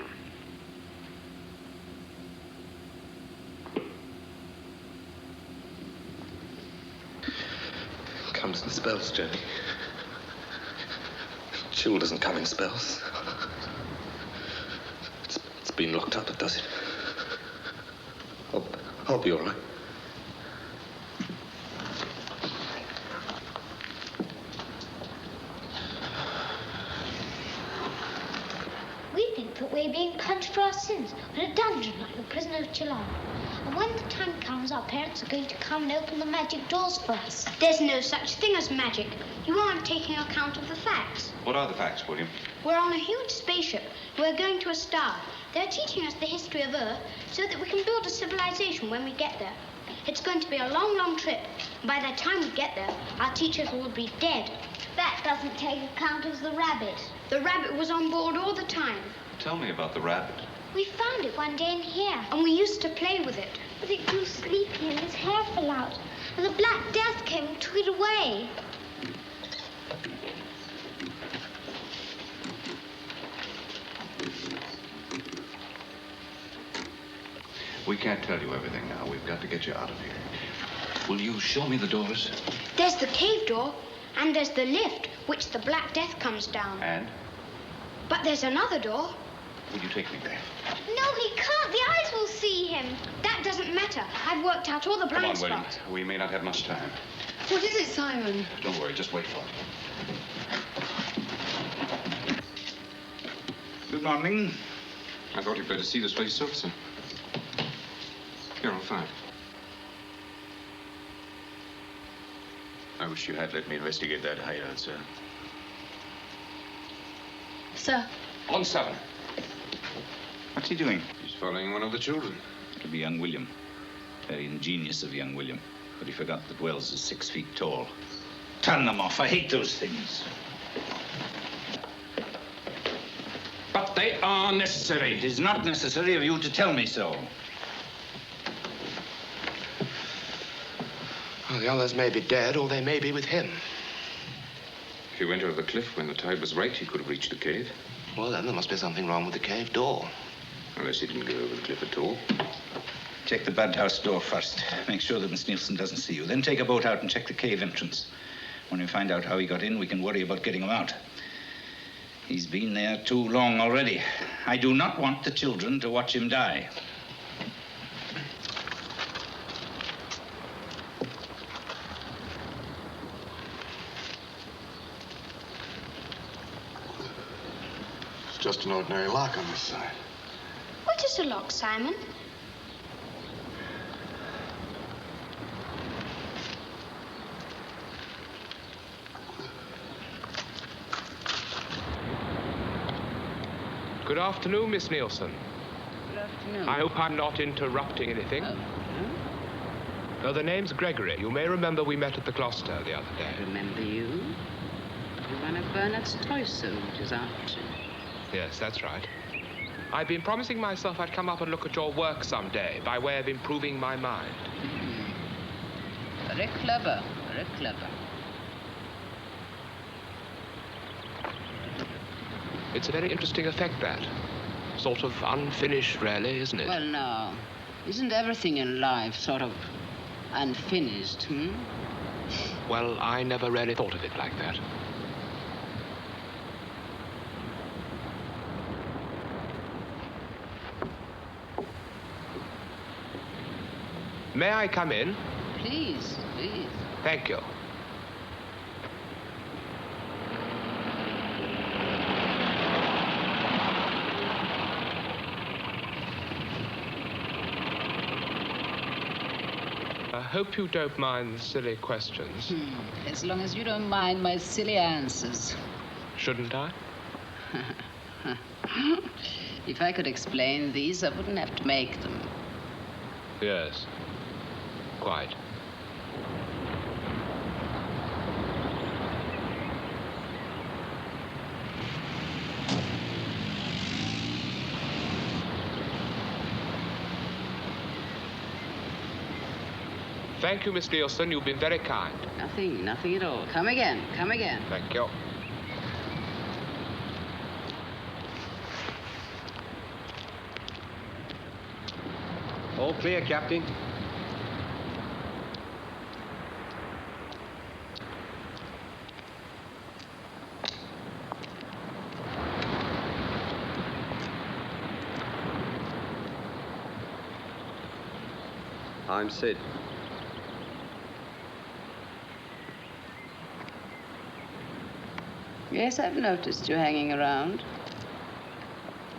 Comes in spells, Johnny. Chill doesn't come in spells. It's been locked up, it does it? I'll be all right. We think that we're being punished for our sins in a dungeon like the prison of Chillon. And when the time comes, our parents are going to come and open the magic doors for us. There's no such thing as magic. You aren't taking account of the facts. What are the facts, William? We're on a huge spaceship. We're going to a star. They're teaching us the history of Earth so that we can build a civilization when we get there. It's going to be a long, long trip. By the time we get there, our teachers will be dead. That doesn't take account of the rabbit. The rabbit was on board all the time. Tell me about the rabbit. We found it one day in here. And we used to play with it. But it grew sleepy and its hair fell out. And the Black Death came and took it away. We can't tell you everything now. We've got to get you out of here. Will you show me the doors? There's the cave door, and there's the lift, which the Black Death comes down. And? But there's another door. Will you take me there? No, he can't. The eyes will see him. That doesn't matter. I've worked out all the blind Come on, William. spots. We may not have much time. What is it, Simon? Don't worry, just wait for it. Good morning. I thought you'd better see this place yourself, sir. Here, I'm fine. I wish you had let me investigate that hideout, sir. Sir. On 7. What's he doing? He's following one of the children. It'll be young William. Very ingenious of young William. But he forgot that Wells is 6 feet tall. Turn them off. I hate those things. But they are necessary. It is not necessary of you to tell me so. Well, the others may be dead, or they may be with him. If he went over the cliff when the tide was right, he could have reached the cave. Well, then there must be something wrong with the cave door. Unless he didn't go over the cliff at all. Check the birdhouse door first. Make sure that Miss Neilson doesn't see you. Then take a boat out and check the cave entrance. When we find out how he got in, we can worry about getting him out. He's been there too long already. I do not want the children to watch him die. It's just an ordinary lock on this side. What is a lock, Simon? Good afternoon, Miss Neilson. Good afternoon. I hope I'm not interrupting anything. Oh, no? No, the name's Gregory. You may remember we met at the Gloucester the other day. I remember you. You're one of Bernard's toy soldiers, aren't you? Yes, that's right. I've been promising myself I'd come up and look at your work someday by way of improving my mind. Very clever, very clever. It's a very interesting effect, that. Sort of unfinished, really, isn't it? Well, now, isn't everything in life sort of unfinished, Well, I never really thought of it like that. May I come in? Please, please. Thank you. I hope you don't mind the silly questions. As long as you don't mind my silly answers. Shouldn't I? If I could explain these, I wouldn't have to make them. Yes. Quite. Thank you, Miss Neilson. You've been very kind. Nothing at all. Come again, come again. Thank you. All clear, Captain. I'm Sid. Yes, I've noticed you hanging around.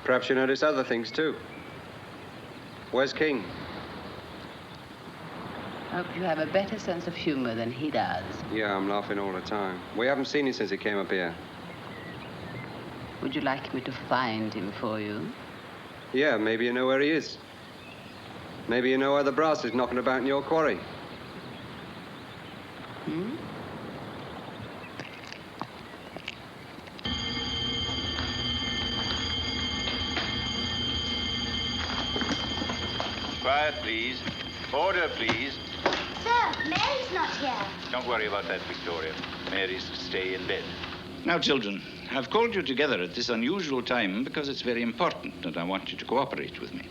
Perhaps you notice other things, too. Where's King? Hope you have a better sense of humor than he does. Yeah, I'm laughing all the time. We haven't seen him since he came up here. Would you like me to find him for you? Yeah, maybe you know where he is. Maybe you know where the brass is knocking about in your quarry. Hmm? Quiet, please. Order, please. Sir, Mary's not here. Don't worry about that, Victoria. Mary's to stay in bed. Now, children, I've called you together at this unusual time because it's very important and I want you to cooperate with me.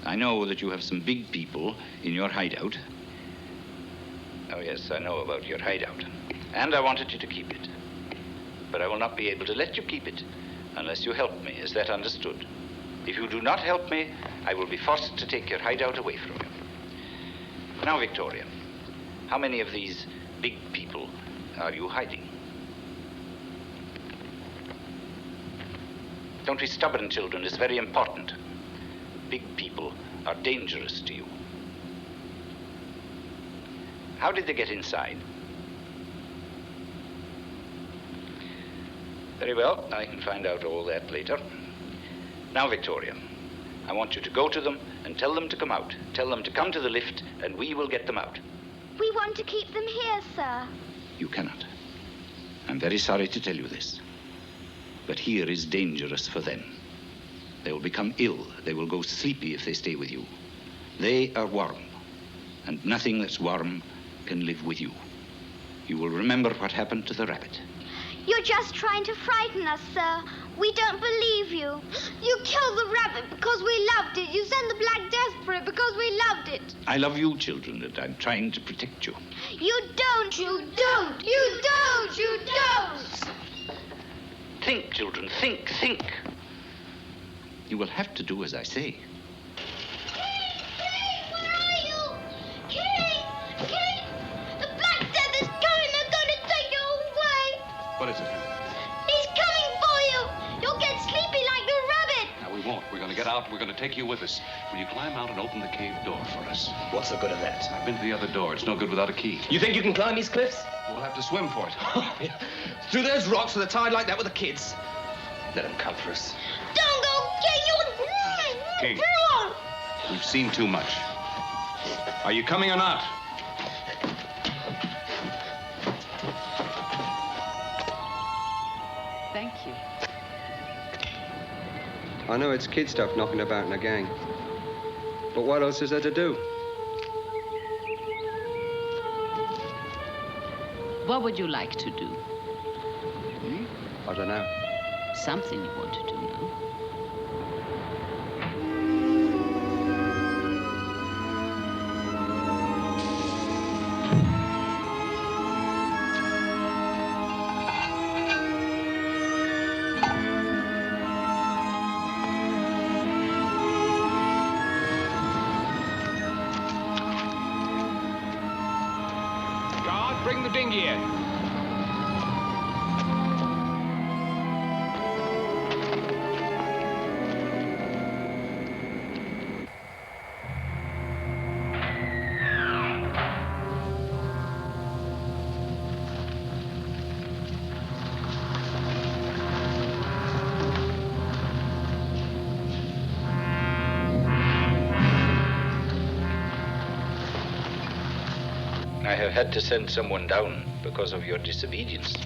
I know that you have some big people in your hideout. Oh, yes, I know about your hideout. And I wanted you to keep it. But I will not be able to let you keep it unless you help me. Is that understood? If you do not help me, I will be forced to take your hideout away from you. Now, Victoria, how many of these big people are you hiding? Don't be stubborn, children. It's very important. Big people are dangerous to you. How did they get inside? Very well, I can find out all that later. Now, Victoria, I want you to go to them and tell them to come out. Tell them to come to the lift, and we will get them out. We want to keep them here, sir. You cannot. I'm very sorry to tell you this. But here is dangerous for them. They will become ill. They will go sleepy if they stay with you. They are warm, and nothing that's warm can live with you. You will remember what happened to the rabbit. You're just trying to frighten us, sir. We don't believe you. You killed the rabbit because we loved it. You sent the Black Death for it because we loved it. I love you, children, and I'm trying to protect you. You don't. You don't. You don't. You don't. Think, children, think, think. You will have to do as I say. Kitty, where are you? Kitty, Kitty, the Black Death is coming. They're going to take you away. What is it? He's coming for you. You'll get sleepy like the rabbit. No, we won't. We're going to get out. We're going to take you with us. Will you climb out and open the cave door for us? What's the good of that? I've been to the other door. It's no good without a key. You think you can climb these cliffs? We'll have to swim for it. Through those rocks with a tide like that with the kids? Let them come for us. Don't go, King, we've seen too much. Are you coming or not? Thank you. I know it's kid stuff knocking about in a gang. But what else is there to do? What would you like to do? I don't know. Something you want to do, no? Guard, bring the dinghy in. I have had to send someone down because of your disobedience.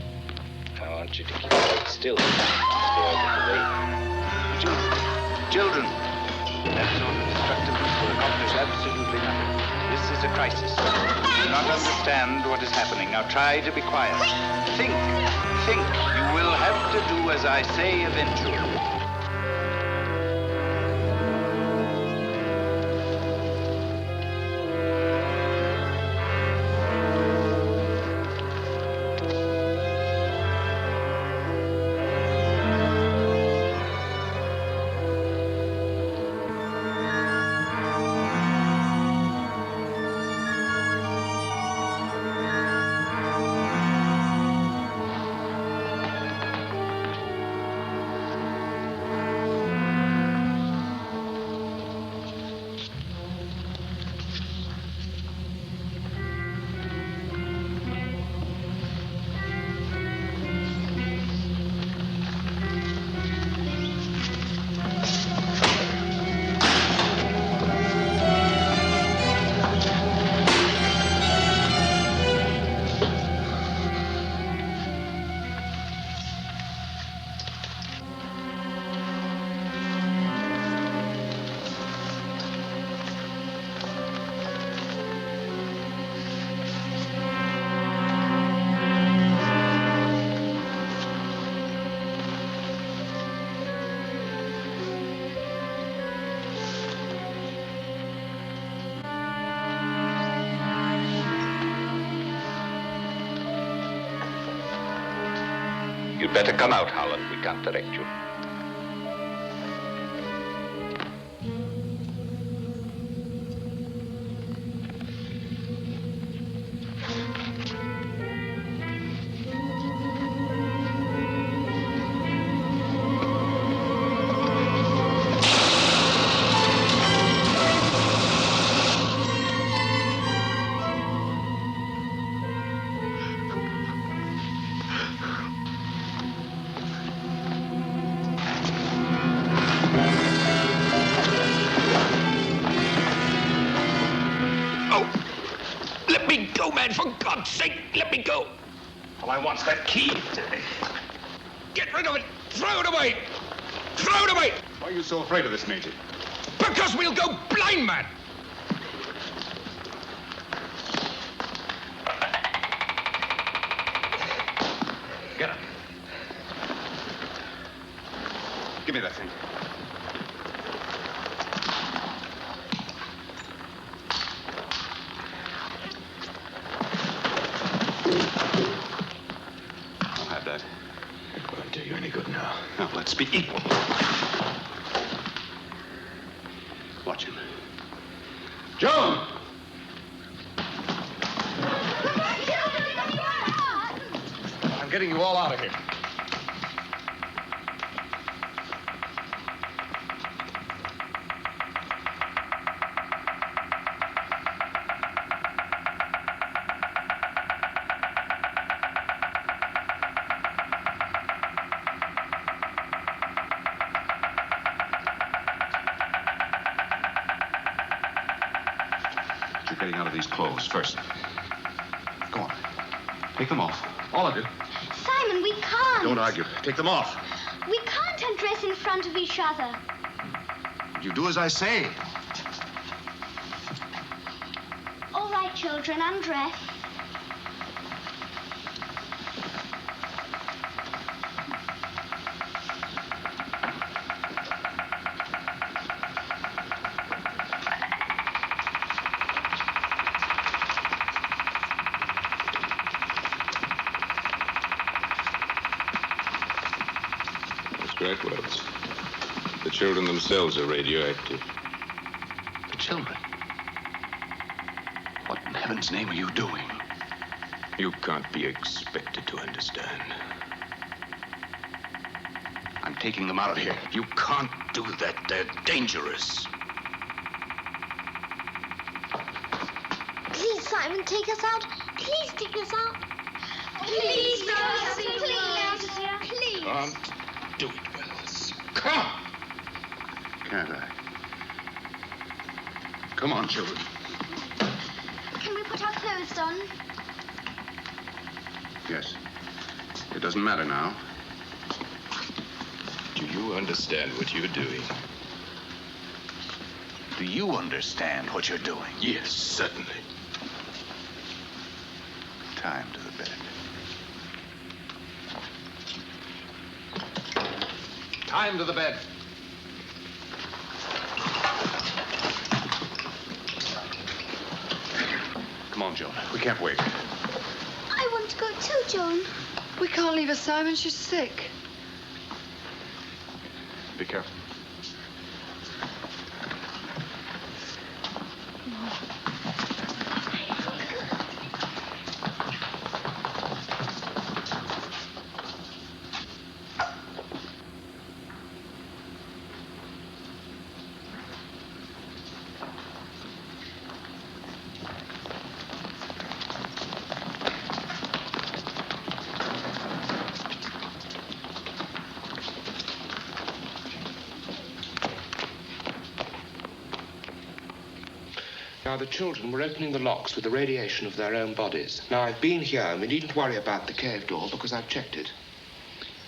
I want you to keep quite still. Stay out of the way. Children, that sort of destructiveness will accomplish absolutely nothing. This is a crisis. You do not understand what is happening. Now try to be quiet. Think, think. You will have to do as I say eventually. You'd better come out, Holland. We can't direct you. For God's sake, let me go. All I want's that key. Get rid of it. Throw it away. Throw it away. Why are you so afraid of this, Major? Because we'll go blind, man. Get up. Give me that thing. Now, let's be equal. Watch him. Joan! I'm getting you all out of here. Getting out of these clothes first. Go on. Take them off. All of you. Simon, we can't. Don't argue. Take them off. We can't undress in front of each other. You do as I say. All right, children, undress. Right, Wells. The children themselves are radioactive. The children? What in heaven's name are you doing? You can't be expected to understand. I'm taking them out of here. You can't do that. They're dangerous. Please, Simon, take us out. Please take us out. Please, please. Can't do it, Wells. Come! Can't I? Come on, children. Can we put our clothes on? Yes. It doesn't matter now. Do you understand what you're doing? Do you understand what you're doing? Yes, certainly. Time to the bed. Time to the bed. Come on, Joan. We can't wait. I want to go too, Joan. We can't leave her, Simon. She's sick. Be careful. Now, the children were opening the locks with the radiation of their own bodies. Now, I've been here, and we needn't worry about the cave door because I've checked it.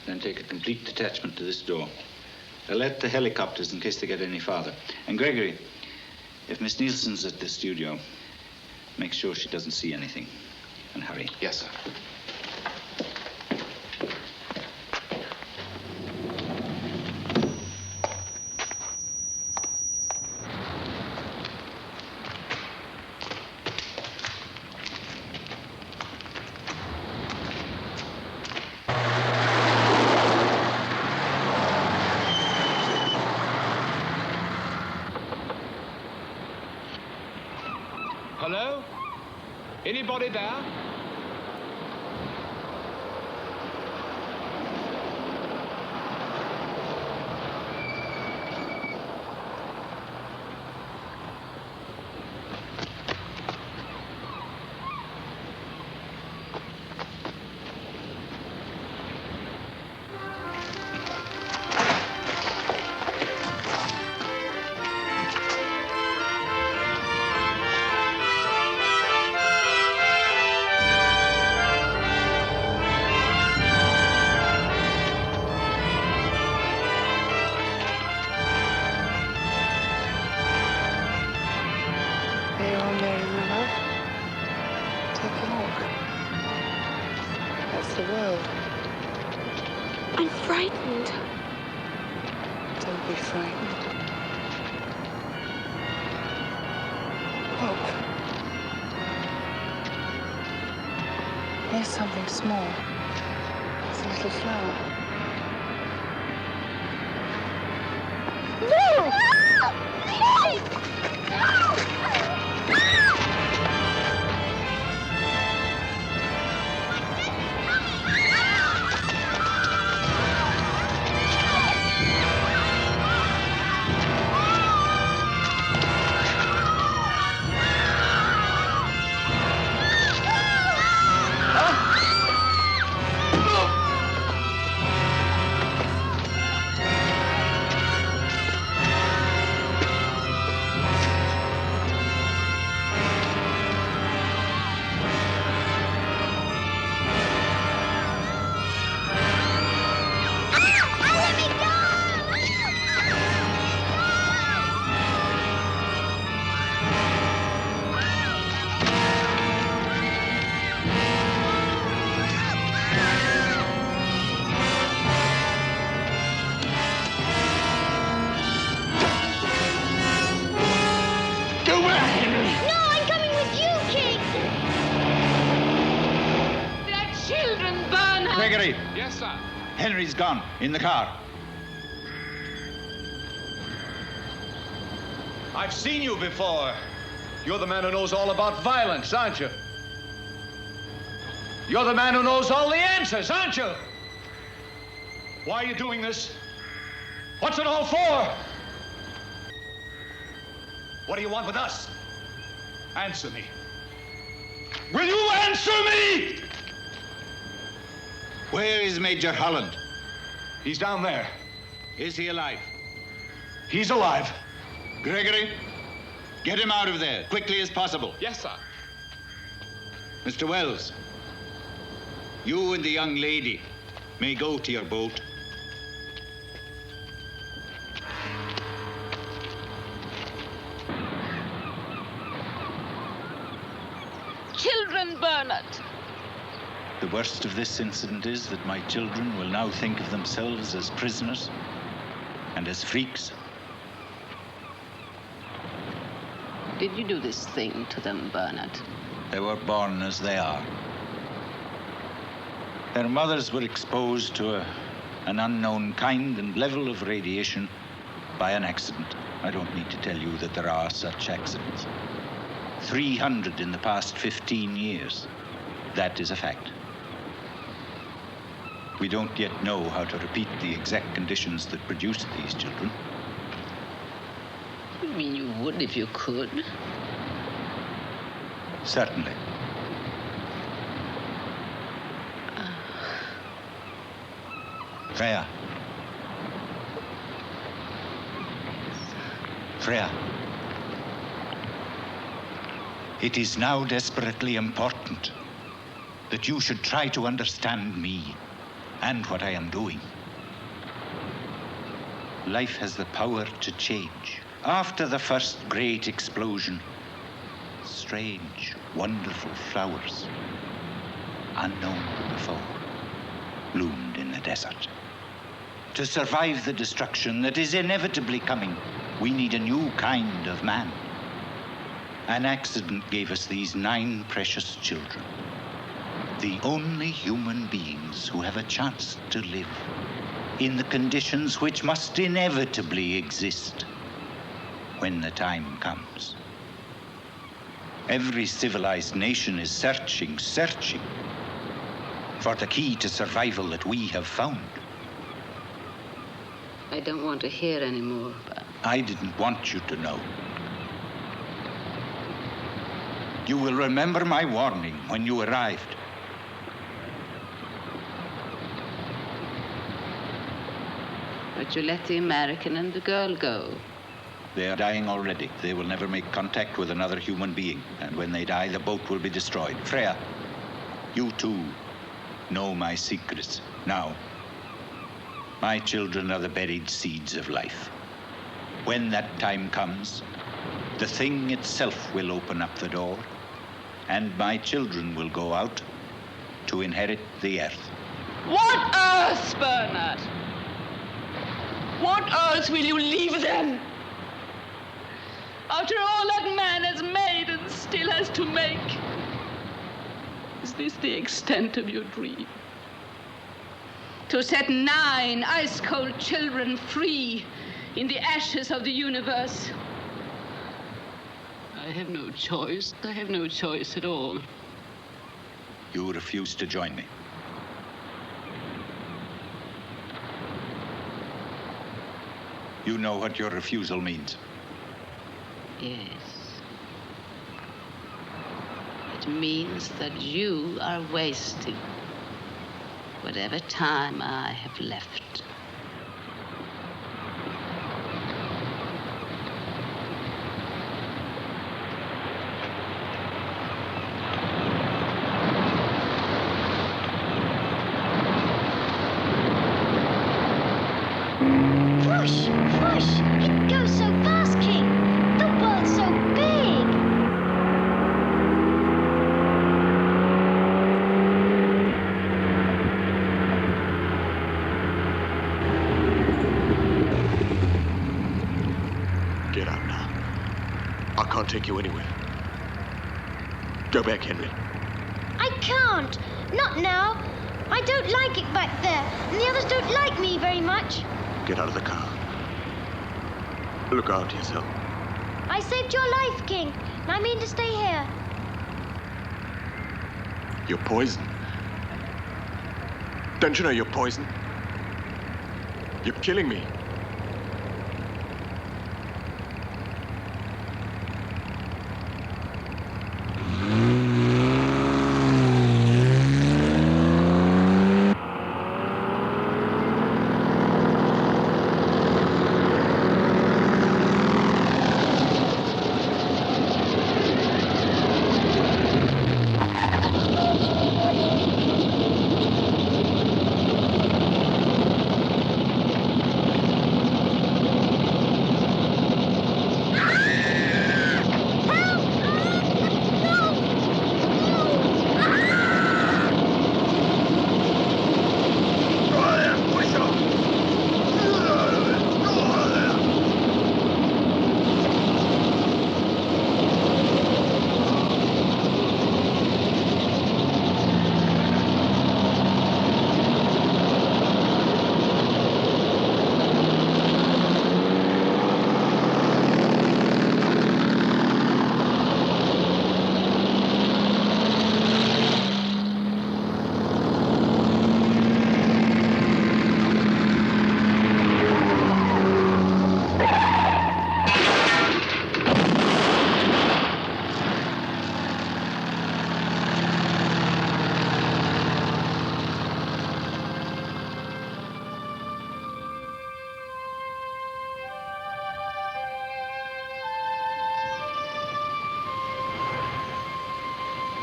Then take a complete detachment to this door. Alert the helicopters in case they get any farther. And Gregory, if Miss Neilson's at the studio, make sure she doesn't see anything. And hurry. Yes, sir. Anybody there? Here's something small. It's a little flower. No! Yes, sir. Henry's gone. In the car. I've seen you before. You're the man who knows all about violence, aren't you? You're the man who knows all the answers, aren't you? Why are you doing this? What's it all for? What do you want with us? Answer me. Will you answer me? Where is Major Holland? He's down there. Is he alive? He's alive. Gregory, get him out of there, quickly as possible. Yes, sir. Mr. Wells, you and the young lady may go to your boat. Children, Bernard. The worst of this incident is that my children will now think of themselves as prisoners and as freaks. Did you do this thing to them, Bernard? They were born as they are. Their mothers were exposed to an unknown kind and level of radiation by an accident. I don't need to tell you that there are such accidents. 300 in the past 15 years. That is a fact. We don't yet know how to repeat the exact conditions that produced these children. You mean you would if you could? Certainly. Freya. Freya. It is now desperately important that you should try to understand me and what I am doing. Life has the power to change. After the first great explosion, strange, wonderful flowers, unknown before, bloomed in the desert. To survive the destruction that is inevitably coming, we need a new kind of man. An accident gave us these 9 precious children. The only human beings who have a chance to live in the conditions which must inevitably exist when the time comes. Every civilized nation is searching for the key to survival that we have found. I don't want to hear any more about it. I didn't want you to know. You will remember my warning when you arrived. But you let the American and the girl go. They are dying already. They will never make contact with another human being. And when they die, the boat will be destroyed. Freya, you too know my secrets. Now, my children are the buried seeds of life. When that time comes, the thing itself will open up the door, and my children will go out to inherit the earth. What earth, Bernard? What earth will you leave them? After all that man has made and still has to make, is this the extent of your dream? To set 9 ice-cold children free in the ashes of the universe? I have no choice. I have no choice at all. You refuse to join me. You know what your refusal means. Yes. It means that you are wasting whatever time I have left. Whoosh! Whoosh! It goes so fast, King! The world's so big! Get out now. I can't take you anywhere. Go back, Henry. I can't! Not now! I don't like it back there, and the others don't like me very much. Get out of the car. Look after yourself. I saved your life, King, and I mean to stay here. You're poison. Don't you know you're poison? You're killing me.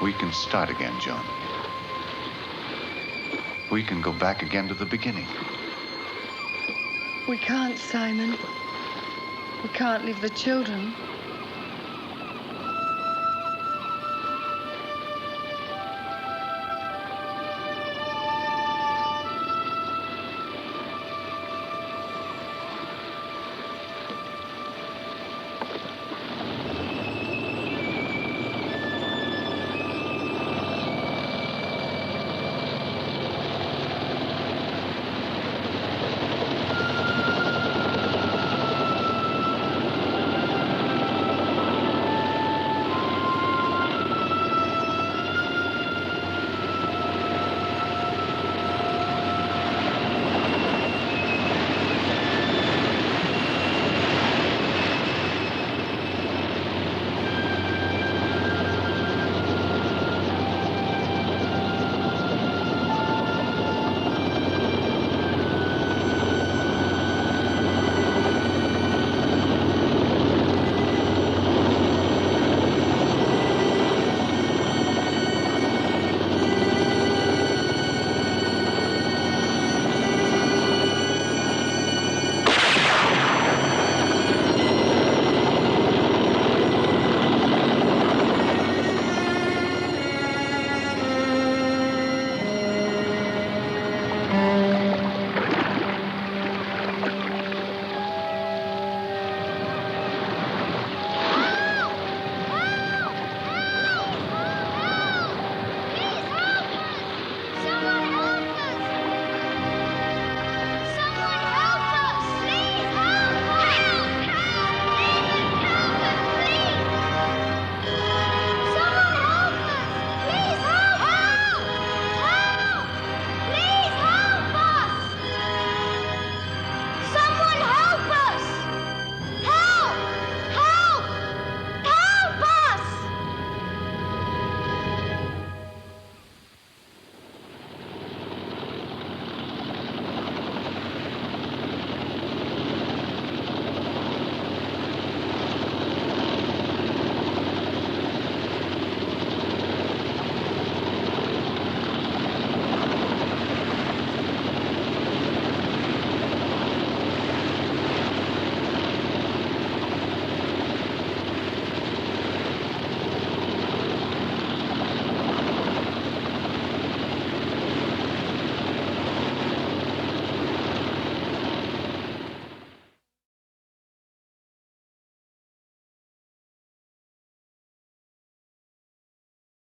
We can start again, Joan. We can go back again to the beginning. We can't, Simon. We can't leave the children.